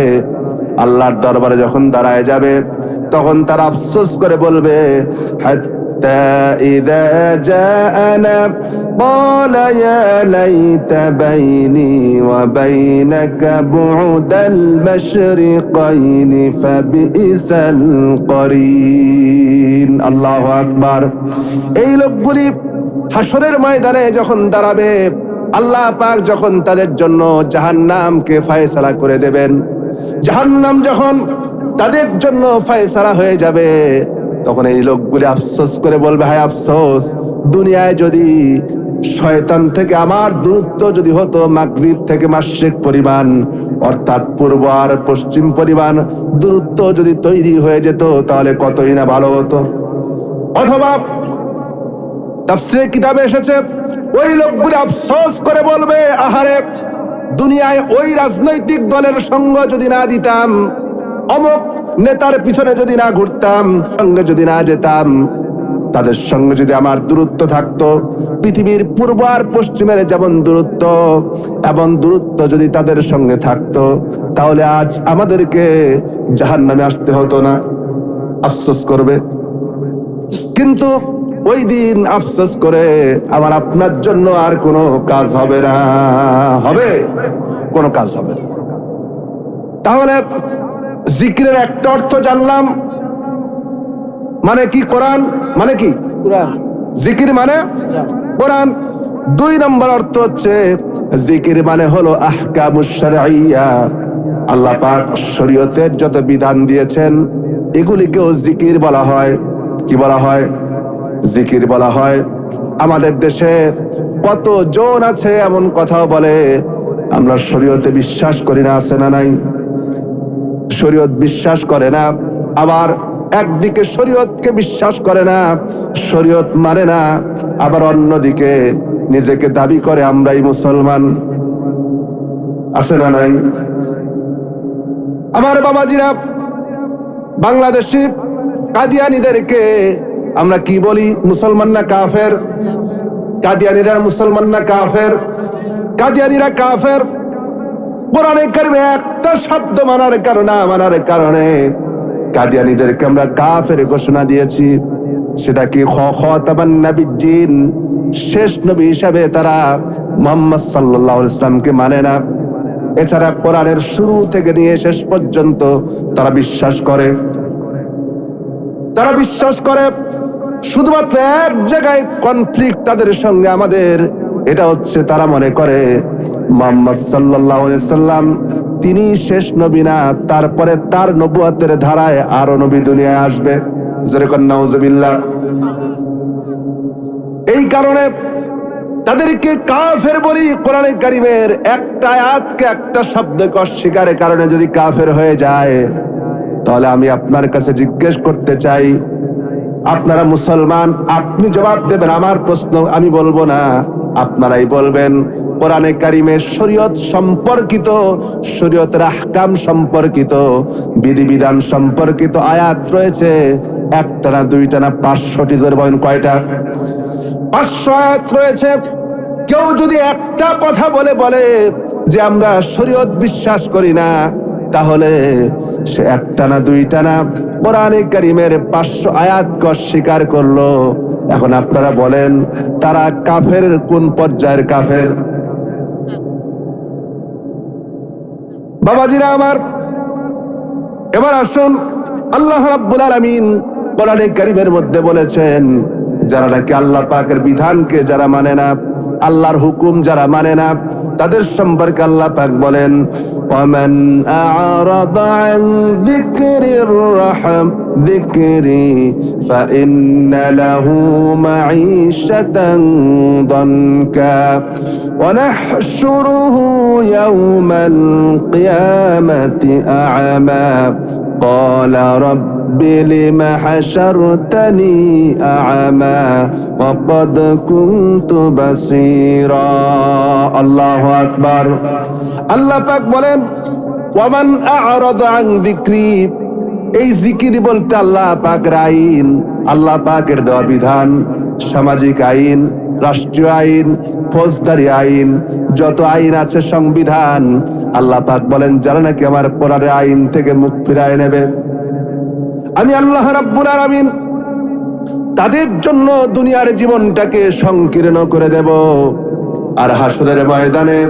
আল্লাহর দরবারে যখন দাঁড়ায় যাবে, তখন তারা আফসোস করে বলবে হাত্তা ইযা জাআনা ক্বালা ইয়া লাইতা বাইনি ওয়া বাইনাকা বু'দাল মাশরিকাইনি ফাবিইসাল করিন। আল্লাহু আকবার। এই লোকগুলি হাসরের ময়দানে যখন দাঁড়াবে, আল্লাহ পাক যখন তাদের জন্য জাহান্নামকে ফয়সালা করে দেবেন, জাহান্নাম যখন তাদের জন্য ফয়সালা হয়ে যাবে, তখন এই লোকগুলি আফসোস করে বলবে হায় আফসোস, দুনিয়ায় যদি শয়তান থেকে আমার দূরত্ব যদি হতো মাগরিব থেকে মাশরিক পরিমাণ, অর্থাৎ পূর্ব আর পশ্চিম পরিমাণ দূরত্ব যদি তৈরি হয়ে যেত, তাহলে কতই না ভালো হতো। অথবা তাফসীরের কিতাবে এসেছে ওই লোকগুলো আফসোস করে বলবে আহারে, দুনিয়ায় ওই রাজনৈতিক দলের সঙ্গ যদি না দিতাম, অমুক নেতার পিছনে যদি না ঘুরতাম, সঙ্গে যদি না যেতাম, তাদের সঙ্গে যদি আমার দূরত্ব থাকতো পৃথিবীর পূর্ব আর পশ্চিমের যেমন দূরত্ব, এমন দূরত্ব যদি তাদের সঙ্গে থাকতো, তাহলে আজ আমাদেরকে জাহান্নামে আসতে হতো না। আফসোস করবে, কিন্তু ওই দিন আফসোস করে আমার আপনার জন্য আর কোনো কাজ হবে না, হবে কোনো কাজ হবে না। তাহলে জিকিরের একটা অর্থ জানলাম, মানে কি? কোরআন মানে কি? কোরআন। জিকির মানে কোরআন। 2 নম্বর অর্থ হচ্ছে জিকির মানে হলো আহকামুশ শারঈয়া। আল্লাহ পাক শরীয়তের যত বিধান দিয়েছেন এগুলিকেও জিকির বলা হয়। কি বলা হয়? জিকির বলা হয়। আমাদের দেশে কত জন আছে এমন কথাও বলে আমরা শরীয়তে বিশ্বাস করি না, আছে না নাই? শরীয়ত বিশ্বাস করে না, আবার একদিকে শরীয়তকে বিশ্বাস করে না, শরীয়ত মানে না, আবার অন্যদিকে নিজেকে দাবি করে আমরাই মুসলমান। আছে না নাই? আমার বাবাজিরা, বাংলাদেশি কাদিয়ানীদেরকে আমরা কি বলি? মুসলমান না কাফের? কাদিয়ানীরা মুসলমান না কাফের? কাদিয়ানীরা কাফের। কোরআনে কারিমে একটা শব্দ মানার কারণে কাদিয়ানীদেরকে আমরা কাফের ঘোষণা দিয়েছি। সেটা কি? খাতামান নাবিয়্যিন, শেষ নবী হিসাবে তারা মুহাম্মদ সাল্লাল্লাহু আলাইহি ওয়াসাল্লামকে মানে না। এছাড়া কোরআনের শুরু থেকে নিয়ে শেষ পর্যন্ত তারা বিশ্বাস করে। তারা বিশ্বাস করে শুধুমাত্র এক জায়গায় কনফ্লিক্ট তাদের সঙ্গে আমাদের, এটা হচ্ছে তারা মনে করে মুহাম্মদ সাল্লাল্লাহু আলাইহি ওয়াসাল্লাম তিনি শেষ নবী না, তারপরে তার নবুয়তের ধারায় আরো নবী দুনিয়ায় আসবে। জোরে কর নাউজুবিল্লাহ। এই কারণে তাদেরকে কাফের বলি। কোরআনে কারিমের একটা আয়াতকে একটা শব্দকে অস্বীকারের কারণে যদি কাফের হয়ে যায়, তাহলে আমি আপনার কাছে জিজ্ঞেস করতে চাই, আপনারা মুসলমান, আপনি জবাব দেবেন, আমার প্রশ্ন আমি বলবো না, আপনারাই বলবেন। কোরআনে কারিমে শরীয়ত সম্পর্কিত, শরীয়তের আহকাম সম্পর্কিত, বিধিবিধান সম্পর্কিত আয়াত রয়েছে একটা না, দুইটা না, 500টি। জোরে বলেন কয়টা? 500 আয়াত রয়েছে। কেউ যদি একটা কথা বলে যে আমরা শরীয়ত বিশ্বাস করি না, তাহলে সে একটা না, দুইটা না, কোরআনে কারিমের 500 আয়াতকে অস্বীকার করলো। এখন আপনারা বলেন তারা কাফের কোন পর্যায়ের কাফের? বাবাজিরা আমার, এবার আসুন, আল্লাহ রাব্বুল আলামিন কোরআনে কারিমের মধ্যে বলেছেন যারা নাকি আল্লাহ পাকের বিধানকে যারা মানে না, আল্লাহর হুকুম যারা মানে না, তাদের সম্পর্কে আল্লাহ পাক বলেন ওয়ামান আ'রাদা আন যিকরি ফাইন্না লাহু মাঈশাতান দানকা ওয়া নাহশুরুহু ইয়াওমাল কিয়ামাতি আ'মা ক্বালা রাব্বি লিমা হাশারতানি আ'মা ওয়া ক্বাদ কুনতু বাসীরা। আল্লাহু আকবার। আল্লাহ পাক বলেন ওয়ামান আ'রাদা আন যিকরি, এই জিকির বলতে আল্লাহ পাকের আইন, আল্লাহ পাকের দেওয়া বিধান, সামাজিক আইন, রাষ্ট্রীয় আইন, ফৌজদারি আইন, যত আইন আছে, সংবিধান, আল্লাহ পাক বলেন যারা নাকি আমার কোরআনের আইন থেকে মুখ ফিরায় নেবে, আমি আল্লাহ রাব্বুল আলামিন তাদের জন্য দুনিয়ার জীবনটাকে সংকীর্ণ করে দেব। আর হাসরের ময়দানে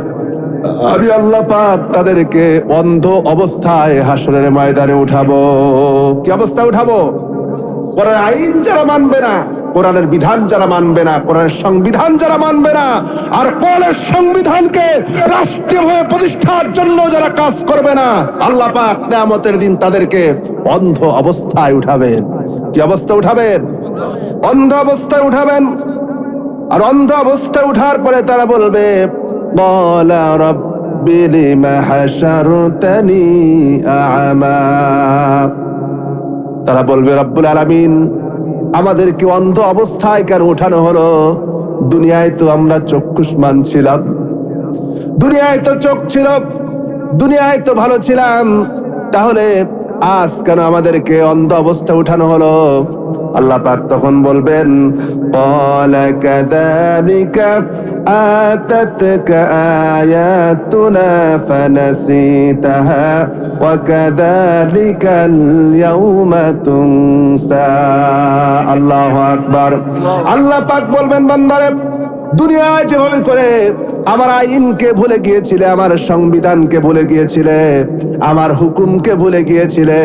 আমি আল্লাহ পাক তাদেরকে অন্ধ অবস্থায় হাসরের ময়দানে উঠাবো। কি অবস্থায় উঠাবো? কোরআনের আইন যারা মানবে না, কোরআনের বিধান যারা মানবে না, কোরআনের সংবিধান যারা মানবে না, আর কোরআনের সংবিধানকে রাষ্ট্রীয়ভাবে প্রতিষ্ঠার জন্য যারা কাজ করবে না, আল্লাহ পাক কিয়ামতের দিন তাদেরকে অন্ধ অবস্থায় উঠাবেন। কি অবস্থায় উঠাবেন? অন্ধ অবস্থায় উঠাবেন। আর অন্ধ অবস্থায় উঠার পরে তারা বলবে ক্বালা রাব্বি লিমা হাশারতানি আ'মা, তারা বলবে রব্বুল আলামিন আমাদেরকে অন্ধ অবস্থায় কেন উঠানো হলো? দুনিয়ায় তো আমরা চক্ষুষ্মান ছিলাম, দুনিয়ায় তো চোখ ছিল, দুনিয়ায় তো ভালো ছিলাম, তাহলে আজ কেন আমাদেরকে অন্ধ অবস্থা উঠানো হলো? আল্লাহ পাক তখন বলবেন, ক্বালা কাযালিকা আতাতকা আয়াতুনা ফানাসিতাহা ওয়া কাযালিকাল ইয়াউমা তুনসা। আল্লাহু আকবার। আল্লাহ পাক বলবেন, বান্দারে, দুনিয়ায় যেভাবে করে আমার আইনকে ভুলে গিয়েছিলে, আমার সংবিধানকে ভুলে গিয়েছিলে, আমার হুকুমকে ভুলে গিয়েছিলে,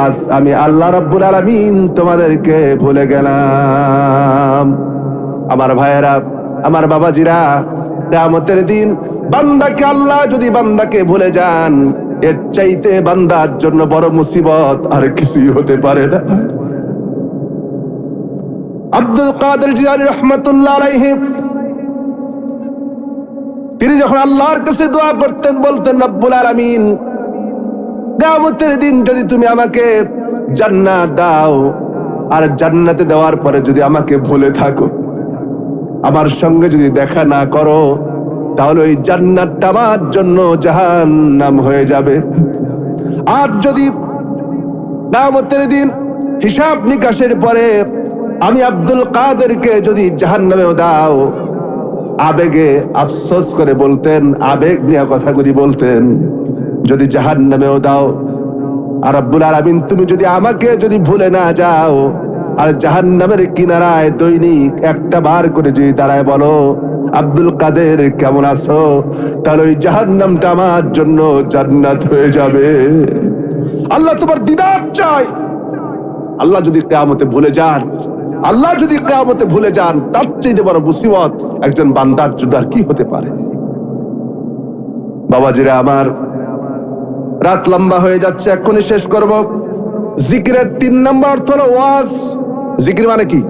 আজ আমি আল্লাহ রাব্বুল আলামিন তোমাদেরকে ভুলে গেলাম। আমার ভাইয়েরা, আমার বাবাজিরা, কিয়ামতের দিন বান্দাকে আল্লাহ যদি বান্দাকে ভুলে যান, এর চাইতে বান্দার জন্য বড় মুসিবত আর কিছুই হতে পারে না। আব্দুল কাদের জিলানী রহমাতুল্লাহ আলাইহি, তিনি যখন আল্লাহর কাছে দোয়া করতেন, বলতেন, রব্বুল আলামিন, কিয়ামতের দিন যদি তুমি আমাকে জান্নাত দাও, আর জান্নাতে দেওয়ার পরে যদি আমাকে ভুলে থাকো, আমার সঙ্গে যদি দেখা না করো, তাহলে ওই জান্নাতটা আমার জন্য জাহান্নাম হয়ে যাবে। আর যদি কিয়ামতের দিন হিসাব নিকাশের পরে আমি আব্দুল কাদেরকে যদি জাহান্নামেও দাও, আবেগে আফসোস করে বলতেন, আবেগ নিয়ে কথাগুলি বলতেন, যদি জাহান্নামেও দাও, আর রব্বুল আলামিন তুমি যদি আমাকে যদি ভুলে না যাও, আর জাহান্নামের কিনারায় দৈনিক একটা বার করে যদি দাঁড়ায় বলো, আব্দুল কাদের কেমন আছো, তাহলে ওই জাহান্নামটা আমার জন্য জান্নাত হয়ে যাবে। আল্লাহ তোমার দিদার চাই। আল্লাহ যদি কিয়ামতে ভুলে যান, আল্লাহ যদি কিয়ামতে ভুলে যান, তার চেয়ে বড় মুসিবত একজন বান্দার জন্য আর কি হতে পারে? বাবাজিরা আমার, রাত লম্বা হয়ে যাচ্ছে, এক্ষুনি শেষ করব। জিকিরের 3 নম্বর অর্থ হলো ওয়াজ। জিকির মানে কি?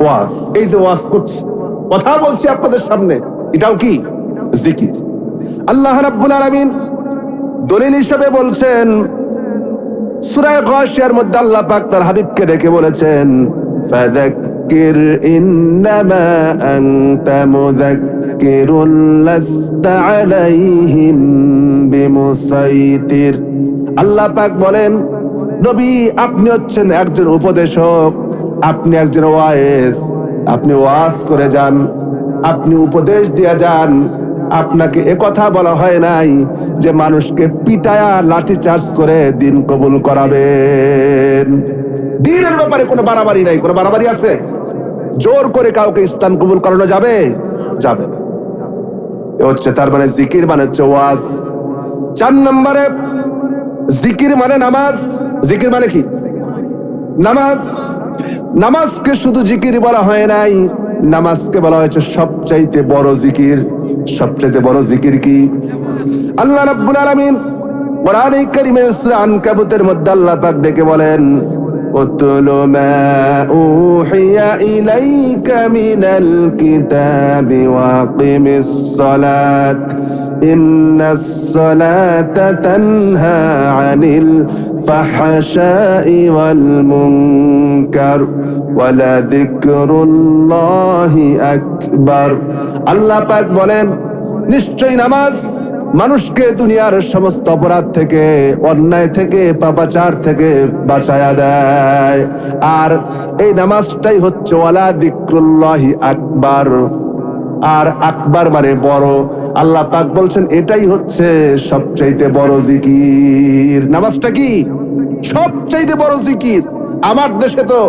ওয়াজ। এই যে ওয়াজ করছি, কথা বলছি আপনাদের সামনে, এটাও কি জিকির? আল্লাহ রাব্বুল আলামিন দলিল হিসেবে বলছেন, সূরা গাশিয়ার মধ্যে আল্লাহ পাক তার হাবিবকে ডেকে বলেছেন, ফাযাক্কির ইন্নামা আনতা মুযাক্কিরুন লাস্তা আলাইহিম বিমুসাইতির। আল্লাহ পাক বলেন, নবী, আপনি হচ্ছেন একজন উপদেশক, আপনি একজন ওয়াইজ, আপনি ওয়াজ করে যান, আপনি উপদেশ দিয়ে যান। আপনাকে একথা বলা হয় নাই যে মানুষকে পিটায়া লাঠি চার্জ করে দিন কবুল করাবেন। দিনের ব্যাপারে কোনো বাড়াবাড়ি নাই। কোনো বাড়াবাড়ি আছে? জোর করে কাউকে ইসলাম কবুল করানো যাবে? যাবে না। এ হচ্ছে তার মানে জিকির মানে হচ্ছে ওয়াজ। 4 নম্বরে জিকির মানে নামাজ। জিকির মানে কি? নামাজ। নামাজকে শুধু জিকির বলা হয় নাই, নামাজকে বলা হয়েছে সবচাইতে বড় জিকির। সবচাইতে বড় জিকির কি? আল্লাহ রাব্বুল আলামিন কোরআনে কারীমের সূরা আনকাবুতের মধ্যে আল্লাহ পাক ডেকে বলেন, উতলু মা উহিয়া ইলাইকা মিনাল কিতাবি ওয়া আকিমিস সালাত ইন্নাস সালাতা তানহা আনিল ফাহশাই ওয়াল মুনকার ওয়া লাযিকরুল্লাহি আকবার। আল্লাহ পাক বলেন, নিশ্চয়ই নামাজ মানুষকে দুনিয়ার সমস্ত অপরাধ থেকে, অন্যায় থেকে, পাপাচার থেকে বাঁচায়া দেয়। আর এই নামাজটাই হচ্ছে ওয়ালা যিকরুল্লাহি আকবার। আর আকবার মানে বড়। আল্লাহ পাক বলছেন এটাই হচ্ছে সবচাইতে বড় জিকির। নামাজটা কি? সবচাইতে বড় জিকির। আমার দেশে তো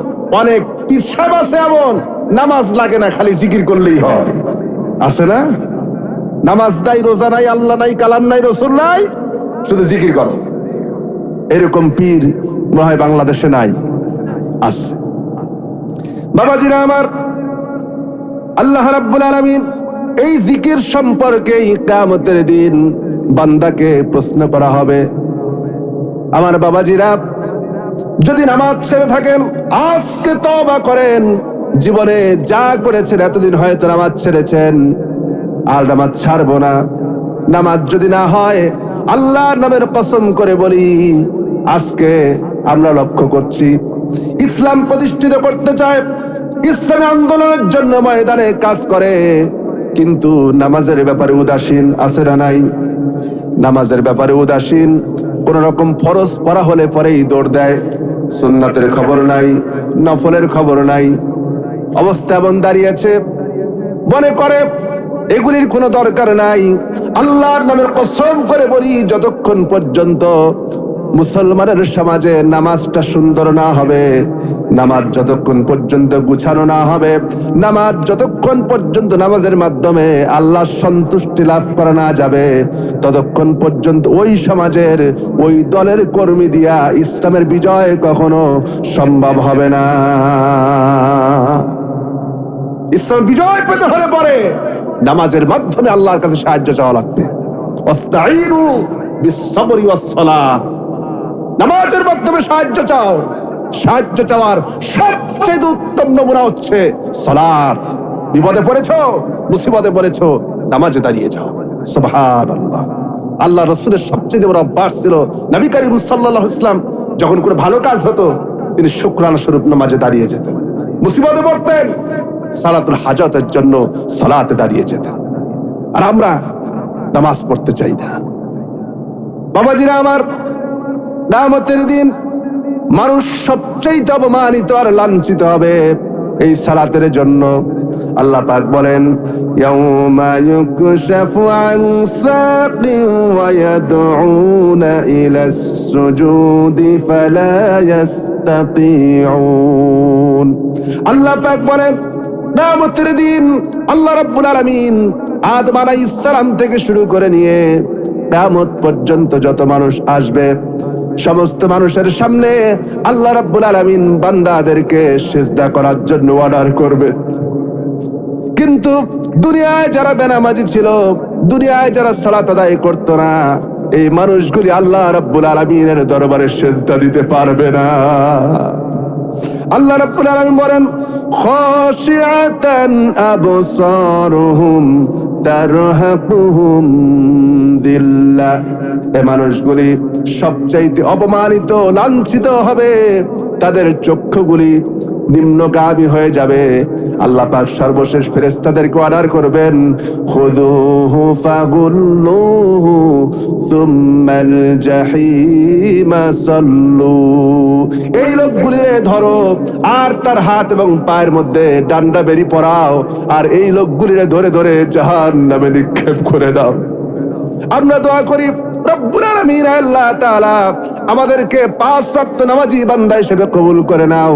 অনেক পিসাব আছে, এমন নামাজ লাগে না, খালি জিকির করলেই হয়। আছে না? নামাজ নাই, রোজা নাই, আল্লাহ নাই, কালাম নাই, রসুল নাই, শুধু জিকির করো। এরকম পীর মনে হয় বাংলাদেশে নাই, আছে। বাবাজিরা আমার, আল্লাহ রাব্বুল আলামিন এই জিকির সম্পর্কে কিয়ামতের দিন বান্দাকে প্রশ্ন করা হবে। আমার বাবাজিরা, যদি নামাজ ছেড়ে থাকেন, আজকে তওবা করেন। জীবনে যা করেছেন, এতদিন হয়তো নামাজ ছেড়েছেন, আর নামাজ ছাড়বো না। নামাজ যদি না হয়, আল্লাহর নামের কসম করে বলি, আজকে আমরা লক্ষ্য করছি ইসলাম প্রতিষ্ঠিত করতে চায়, ইসলামী আন্দোলনের জন্য ময়দানে কাজ করে, কিন্তু নামাজের ব্যাপারে উদাসীন। আছে না নাই? নামাজের ব্যাপারে উদাসীন। কোন রকম ফরজ পড়া হলে পরেই দৌড় দেয়, সুন্নাতের খবর নাই, নফলের খবর নাই। অবস্থা এমন দাঁড়িয়েছে, মনে করে এগুলির কোনো দরকার নাই। আল্লাহর নামের কসম করে বলি, যতক্ষণ পর্যন্ত মুসলমানের সমাজে নামাজটা সুন্দর না হবে, নামাজ যতক্ষণ পর্যন্ত গুছানো না হবে, নামাজ যতক্ষণ পর্যন্ত নামাজের মাধ্যমে আল্লাহর সন্তুষ্টি লাভ করা না যাবে, ততক্ষণ পর্যন্ত ওই সমাজের ওই দলের কর্মী দিয়া ইসলামের বিজয় কখনো সম্ভব হবে না। ইসলাম বিজয় পেতে হলে পরে নামাজের মাধ্যমে আল্লাহর কাছে সাহায্য চাওয়া লাগবে। ওয়াস্তাঈনু বিস-সাবরি ওয়াস-সালাহ, নামাজের মাধ্যমে সাহায্য চাও। সাহায্য চাওয়ার সবচেয়ে উত্তম নমুনা হচ্ছে সালাত। বিপদে পড়েছো, মুসিবতে পড়েছো, নামাজে দাঁড়িয়ে যাও। সুবহানাল্লাহ। আল্লাহ রাসূলের সবচেয়ে বড় অভ্যাস ছিল, নবী করিম সাল্লাল্লাহু আলাইহি ওয়াসাল্লাম যখন কোনো ভালো কাজ হতো তিনি শুকরানা স্বরূপ নামাজে দাঁড়িয়ে যেতেন। মুসিবতে পড়তেন, সালাতুল হাজাতের জন্য সালাতে দাঁড়িয়ে যেতেন। আর আমরা নামাজ পড়তে চাই না। বাবাজিরা আমার, কিয়ামতের দিন মানুষ সবচেয়ে অপমানিত আর লাঞ্ছিত হবে এই সালাতের জন্য। আল্লাহ পাক বলেন, ইয়াউমা ইউকশাফু আন সাকিন ওয়া ইয়াদউনা ইলাস সুজুদি ফালা ইস্তাতিউন। আল্লাহ পাক বলেন, কিয়ামতের দিন আল্লাহ রাব্বুল আলামিন আদম আলাইহিস সালাম থেকে শুরু করে নিয়ে কিয়ামত পর্যন্ত যত মানুষ আসবে, সমস্ত মানুষের সামনে আল্লাহ রাব্বুল আলামিন বান্দাদেরকে সিজদা করার জন্য অর্ডার করবে। কিন্তু দুনিয়ায় যারা বেনামাজি ছিল, দুনিয়ায় যারা সালাত আদায় করতো না, এই মানুষগুলি আল্লাহ রাব্বুল আলামিনের দরবারে সিজদা দিতে পারবে না। আল্লাহ রাব্বুল আলামিন বলেন, খাশিআতান আবসারুহুম তারহাকুহুম যিল্লাহ। এই মানুষগুলি সবচাইতে অপমানিত, লাঞ্ছিত হবে, তাদের চক্ষুগুলি নিম্নগামী হয়ে যাবে। আল্লাহ পাক সর্বশেষ ফেরেশতাদেরকে অর্ডার করবেন, খুযুহু ফাগুল্লুহু সুম্মাল জাহিমা সাল্লু। এই লোকগুলিরে ধরো আর তার হাত এবং পায়ের মধ্যে ডান্ডা বেরি পরাও, আর এই লোকগুলিরে ধরে ধরে জাহান্নামে নিক্ষেপ করে দাও। আমরা দোয়া করি, রব্বুল আলামিন আল্লাহ তাআলা আমাদেরকে 5 ওয়াক্ত নামাজি বান্দা হিসেবে কবুল করে নাও,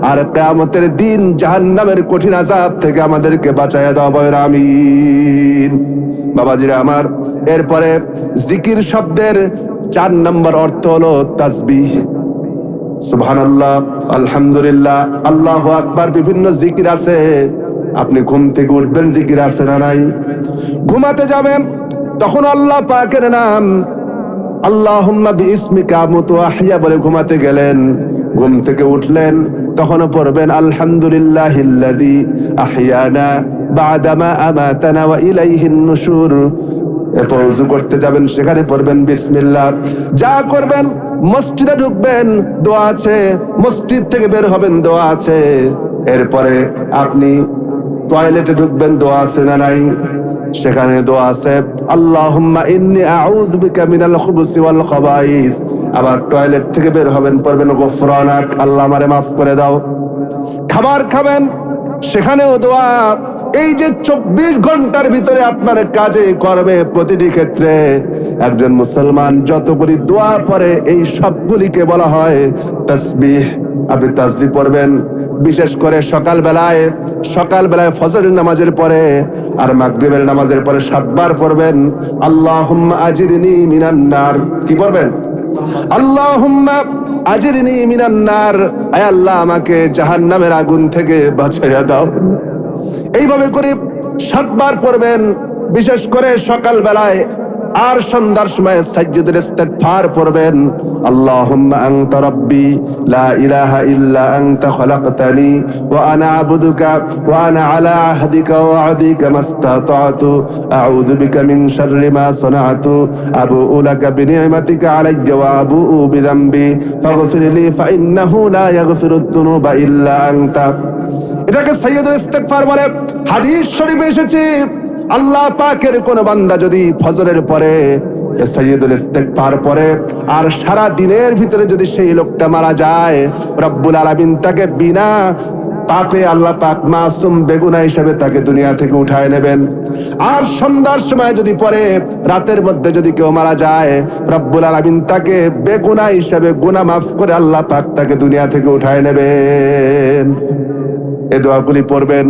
আর কিয়ামতের দিন জাহান্নামের কঠিন আযাব থেকে আমাদেরকে বাঁচায়া দাও, বলেন আমিন। বাবাজিরা আমার, এরপরে জিকির শব্দের 4 নম্বর অর্থ হলো তাসবিহ। সুবহানাল্লাহ, আলহামদুলিল্লাহ, আল্লাহু আকবার। বিভিন্ন জিকির আছে। আপনি ঘুম থেকে উঠবেন, জিকির আছে না নাই? ঘুমাতে যাবেন, তখন আল্লাহ পাকের নাম আল্লাহুম্মা বিইসমিকা আমুতু ওয়া আহইয়া বলে ঘুমাতে গেলেন। ঘুম থেকে উঠলেন, তখনও পড়বেন আলহামদুলিল্লাহিল্লাযী আহইয়ানা বা'দামা আমাতানা ওয়া ইলাইহিন নুশুর। এরপর ওযু করতে যাবেন, সেখানে পড়বেন বিসমিল্লাহ। যা করবেন, মসজিদে ঢুকবেন, দোয়া আছে, মসজিদ থেকে বের হবেন, দোয়া আছে। এরপরে আপনি টয়লেটে ঢুকবেন, দোয়া আছে না নাই? সেখানে দোয়া আছে, আল্লাহুম্মা ইন্নী আউযু বিকা মিনাল খুবুসি ওয়াল খাবাইস। আবার টয়লেট থেকে বের হবেন, পড়বেন গফরানাক, আল্লাহ আমারে মাফ করে দাও। খাবার খাবেন, সেখানেও দোয়া। এই যে 24 ঘন্টার ভিতরে আপনার কাজে কর্মে প্রতিটি ক্ষেত্রে একজন মুসলমান যতগুলি দোয়া পড়ে, এই সবগুলিকে বলা হয় তাসবিহ। আপনি তাসবিহ পড়বেন, বিশেষ করে সকালবেলায় ফজরের নামাজের পরে আর মাগরিবের নামাজের পরে 7 বার পড়বেন আল্লাহুম্মা আজিরনি মিনান নার। কি পড়বেন? আল্লাহুম্মা আজিরনি মিনান নার, আয় আল্লাহ আমাকে জাহান্নামের আগুন থেকে বাঁচাইয়া দাও। এইভাবে করে 7 বার পড়বেন, বিশেষ করে সকালবেলায়। আর সন্ধ্যার সময় সাজ্জাদুল ইস্তিগফার পড়বেন, আল্লাহুম্মা আনতা রাব্বি লা ইলাহা ইল্লা আনতা খালাকতানি ওয়া আনা আবুদুকা ওয়া আনা আলা আহদিকা ওয়া ওয়াদিকা মাস্তাতাতু আউযু বিকা মিন শাররি মা সানাতু আবুউ লাকা বিনি'মাতিকা আলাইয়া ওয়া আবুউ বিযামবি ফাগফিরলি ফাইন্নাহু লা ইয়াগফিরুদ যুনুবা ইল্লা আনতা। এটাকে সাইয়্যিদুল ইস্তিগফার বলে। হাদিস শরীফে এসেছে, আল্লাহ পাকের কোন বান্দা যদি ফজরের পরে সাইয়্যিদুল ইস্তিগফার পরে আর সারা দিনের ভিতরে যদি সেই লোকটা মারা যায়, রব্বুল আলামিন তাকে বিনা পাপে আল্লাহ পাক মাসুম বেগুনা হিসেবে তাকে দুনিয়া থেকে উঠায় নেবেন। আর সন্ধ্যার সময় যদি পরে রাতের মধ্যে যদি কেউ মারা যায়, রব্বুল আলামিন তাকে বেগুনা হিসেবে গুনাহ মাফ করে আল্লাহ পাক তাকে দুনিয়া থেকে উঠায় নেবেন। এই দোয়াগুলি পড়বেন,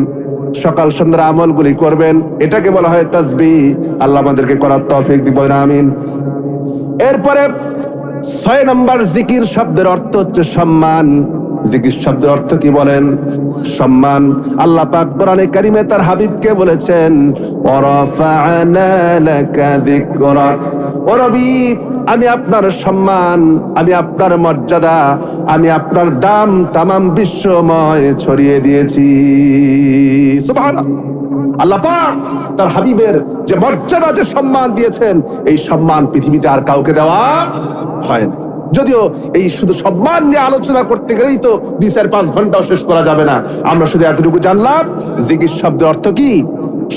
সকাল সন্ধ্যার আমলগুলি করবেন, এটাকে বলা হয় তাসবিহ। আল্লাহ আমাদেরকে করার তৌফিক দিবেন, আমিন। এরপরে 6 নম্বর জিকির শব্দের অর্থ হচ্ছে সম্মান। জিকির শব্দের অর্থ কি বলেন? সম্মান। আল্লাহ পাক কোরআনে কারিমে তার হাবিবকে বলেছেন, ওয়ারাফা'না লাকা যিকরাক, ও নবী আমি আপনার সম্মান, আমি আপনার মর্যাদা, আমি আপনার দাম তামাম বিশ্বময় ছড়িয়ে দিয়েছি। সুবহানাল্লাহ। আল্লাহ পাক তার হাবিবের যে মর্যাদা, যে সম্মান দিয়েছেন, এই সম্মান পৃথিবীতে আর কাউকে দেওয়া হয় না। যদিও এই শুধু সম্মান নিয়ে আলোচনা করতে গেলেই তো 2-4-5 ঘন্টাও শেষ করা যাবে না। আমরা শুধু এতটুকু জানলাম জিকির শব্দের অর্থ কি?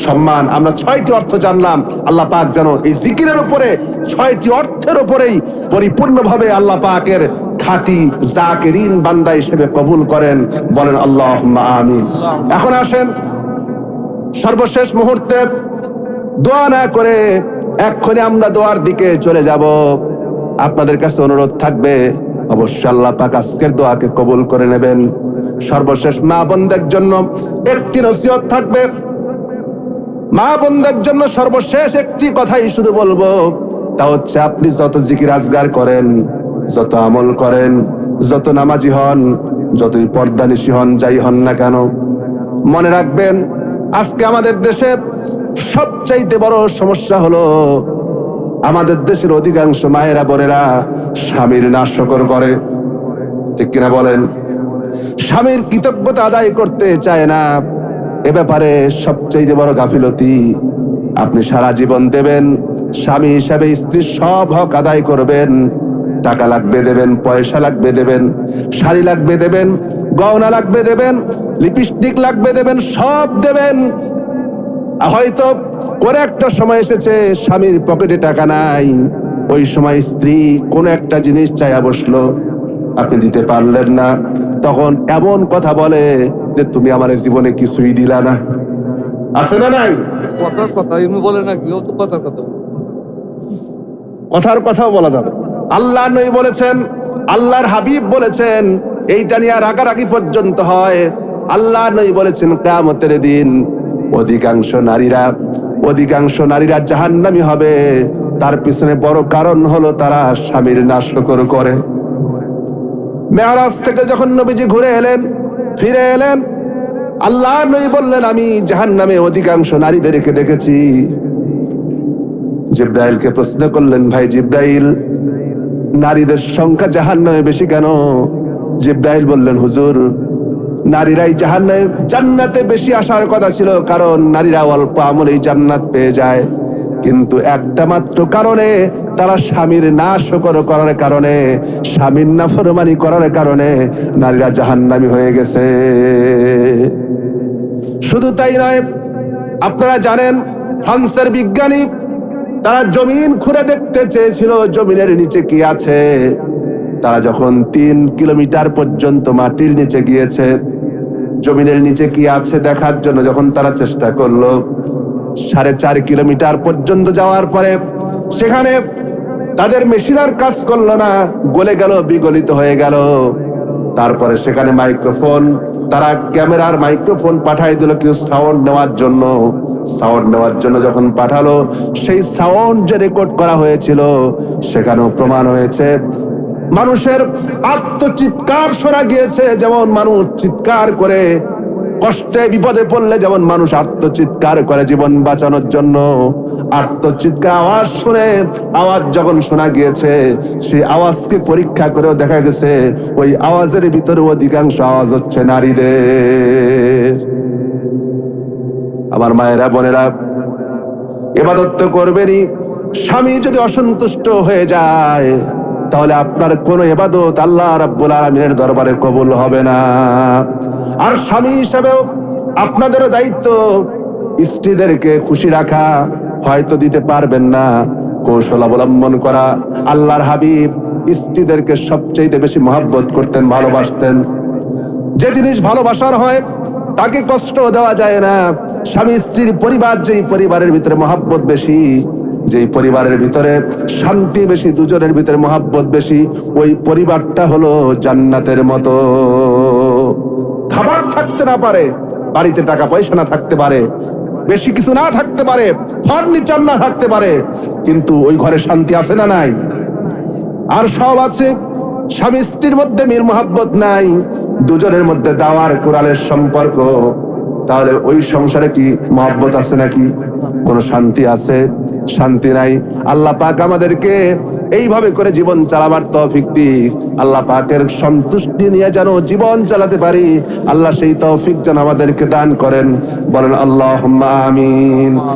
সম্মান। আমরা 6টি অর্থ জানলাম। আল্লাহ পাক যেন এই জিকিরের উপরে 6টি অর্থের উপরেই পরিপূর্ণভাবে আল্লাহ পাকের খাঁটি জাকিরিন বান্দা হিসেবে কবুল করেন। বলেন আল্লাহুম্মা আমিন। এখন আসেন সর্বশেষ মুহূর্তে দোয়া না করে এক্ষুনি আমরা দোয়ার দিকে চলে যাব। আপনাদের কাছে অনুরোধ থাকবে, অবশ্যই আল্লাহ পাক আজকের দোয়াকে কবুল করে নেবেন। সর্বশেষ মা বোনদের জন্য একটি নসিহত থাকবে। মা বোনদের জন্য সর্বশেষ একটি কথাই শুধু বলবো, তা হচ্ছে আপনি যত জিকির আজগার করেন, যত আমল করেন, যত নামাজি হন, যতই পর্দানিশী হন, যাই হন না কেন, মনে রাখবেন আজকে আমাদের দেশে সবচাইতে বড় সমস্যা হলো আমাদের দেশের অধিকাংশ মায়েরা বোনেরা স্বামীর নাশকর করে। ঠিক কিনা বলেন? স্বামীর কৃতজ্ঞতা আদায় করতে চায় না। এ ব্যাপারে সবচাইতে বড় গাফিলতি। আপনি সারা জীবন দেবেন, স্বামী হিসাবে স্ত্রীর সব হক আদায় করবেন। টাকা লাগবে দেবেন, পয়সা লাগবে দেবেন, শাড়ি লাগবে দেবেন, গয়না লাগবে দেবেন, লিপস্টিক লাগবে দেবেন, সব দেবেন। হয়তো কোন একটা সময় এসেছে স্বামীর পকেটে টাকা নাই, ওই সময় স্ত্রী কোন একটা জিনিস চাইয়া বসলো, আপনি দিতে পারলেন না, তখন এমন কথা বলে যে তুমি আমার জীবনে কিছুই দিলা না। আছে না নাই? কথা এমনি বলে না, কেউ তো কথা কথার কথাও বলা যাবে। আল্লাহ নবী বলেছেন, আল্লাহর হাবিব বলেছেন, এইটা নিয়ে রাগারাগি পর্যন্ত হয়। আল্লাহ নবী বলেছেন কিয়ামতের দিন অধিকাংশ নারীরা জাহান্নামী হবে। তার পিছনে বড় কারণ হলো তারা স্বামীর নাশকর করে। মেরাজ থেকে যখন নবীজি ফিরে এলেন, আল্লাহ নবী বললেন, আমি জাহান্নামে অধিকাংশ নারীদেরকে দেখেছি। জিব্রাইলকে প্রশ্ন করলেন, ভাই জিব্রাইল, নারীদের সংখ্যা জাহান্নামে বেশি কেন? জিব্রাইল বললেন, হুজুর, নারীরাই জান্নাতে বেশি আসার কথা ছিল, কারণ নারীরা অল্প আমলেই জান্নাত পেয়ে যায়। কিন্তু একটা মাত্র কারণে, তারা স্বামীর নাশকর করার কারণে, স্বামীর নাফরমানি করার কারণে নারীরা জাহান্নামী হয়ে গেছে। শুধু তাই নয়, আপনারা জানেন ফ্রান্সের বিজ্ঞানী তারা জমিন খুঁড়ে দেখতে চেয়েছিল জমিনের নিচে কি আছে। তারা যখন 3 কিলোমিটার পর্যন্ত মাটির নিচে গিয়েছে, জমিনের নিচে কি আছে দেখার জন্য যখন তারা চেষ্টা করলো, 4.5 কিলোমিটার পর্যন্ত যাওয়ার পরে সেখানে তাদের মেশিন আর কাজ করলো না, গলে গেল, বিগলিত হয়ে গেল। তারপরে সেখানে তারা ক্যামেরার মাইক্রোফোন পাঠাই দিল কিছু সাউন্ড নেওয়ার জন্য যখন পাঠালো, সেই সাউন্ড যে রেকর্ড করা হয়েছিল সেখানেও প্রমাণ হয়েছে মানুষের আর্তচিৎকার শোনা গিয়েছে। যেমন মানুষ চিৎকার করে কষ্টে বিপদে পড়লে যেমন মানুষ আর্তচিৎকার করে জীবন বাঁচানোর জন্য, আর্তচিৎকার আওয়াজ যখন শোনা গিয়েছে, সেই আওয়াজকে পরীক্ষা করেও দেখা গেছে ওই আওয়াজের ভিতরে অধিকাংশ আওয়াজ হচ্ছে নারীদের। আমার মায়েরা বোনেরা, ইবাদত তো করবেনই। স্বামী যদি অসন্তুষ্ট হয়ে যায়, তাহলে আপনার কোন ইবাদত আল্লাহ রাব্বুল আলামিনের দরবারে কবুল হবে না। আর স্বামী হিসেবেও আপনাদেরও দায়িত্ব স্ত্রীদেরকে খুশি রাখা। হয়তো দিতে পারবেন না, কৌশল অবলম্বন করা। আল্লাহর হাবিব স্ত্রীদেরকে সবচেয়ে বেশি মহব্বত করতেন, ভালোবাসতেন। যে জিনিস ভালোবাসার হয় তাকে কষ্ট দেওয়া যায় না। স্বামী স্ত্রীর পরিবার, যেই পরিবারের ভিতরে মহব্বত বেশি, যেই পরিবারের ভিতরে শান্তি বেশি, দুজনের ভিতরে মহব্বত বেশি, ওই পরিবারটা হলো জান্নাতের মতো। খাবার থাকতে না পারে, বাড়িতে টাকা পয়সা না থাকতে পারে, বেশি কিছু না থাকতে পারে, ফার্নিচার না থাকতে পারে, কিন্তু ওই ঘরে শান্তি আছে না নাই? আর সব আছে, স্বামী স্ত্রীর মধ্যে মিল মহাব্বত নাই, দুজনের মধ্যে দাওয়ার কোরআনের সম্পর্ক, তাহলে ওই সংসারে কি মহাব্বত আছে নাকি? কোন শান্তি আছে? শান্তি নাই। আল্লাহ পাক আমাদেরকে এইভাবে করে জীবন চালাবার তৌফিক দিক। আল্লাহ পাকের সন্তুষ্টি নিয়ে যেন জীবন চালাতে পারি, আল্লাহ সেই তৌফিক যেন আমাদেরকে দান করেন। বলেন আল্লাহুম্মা আমিন।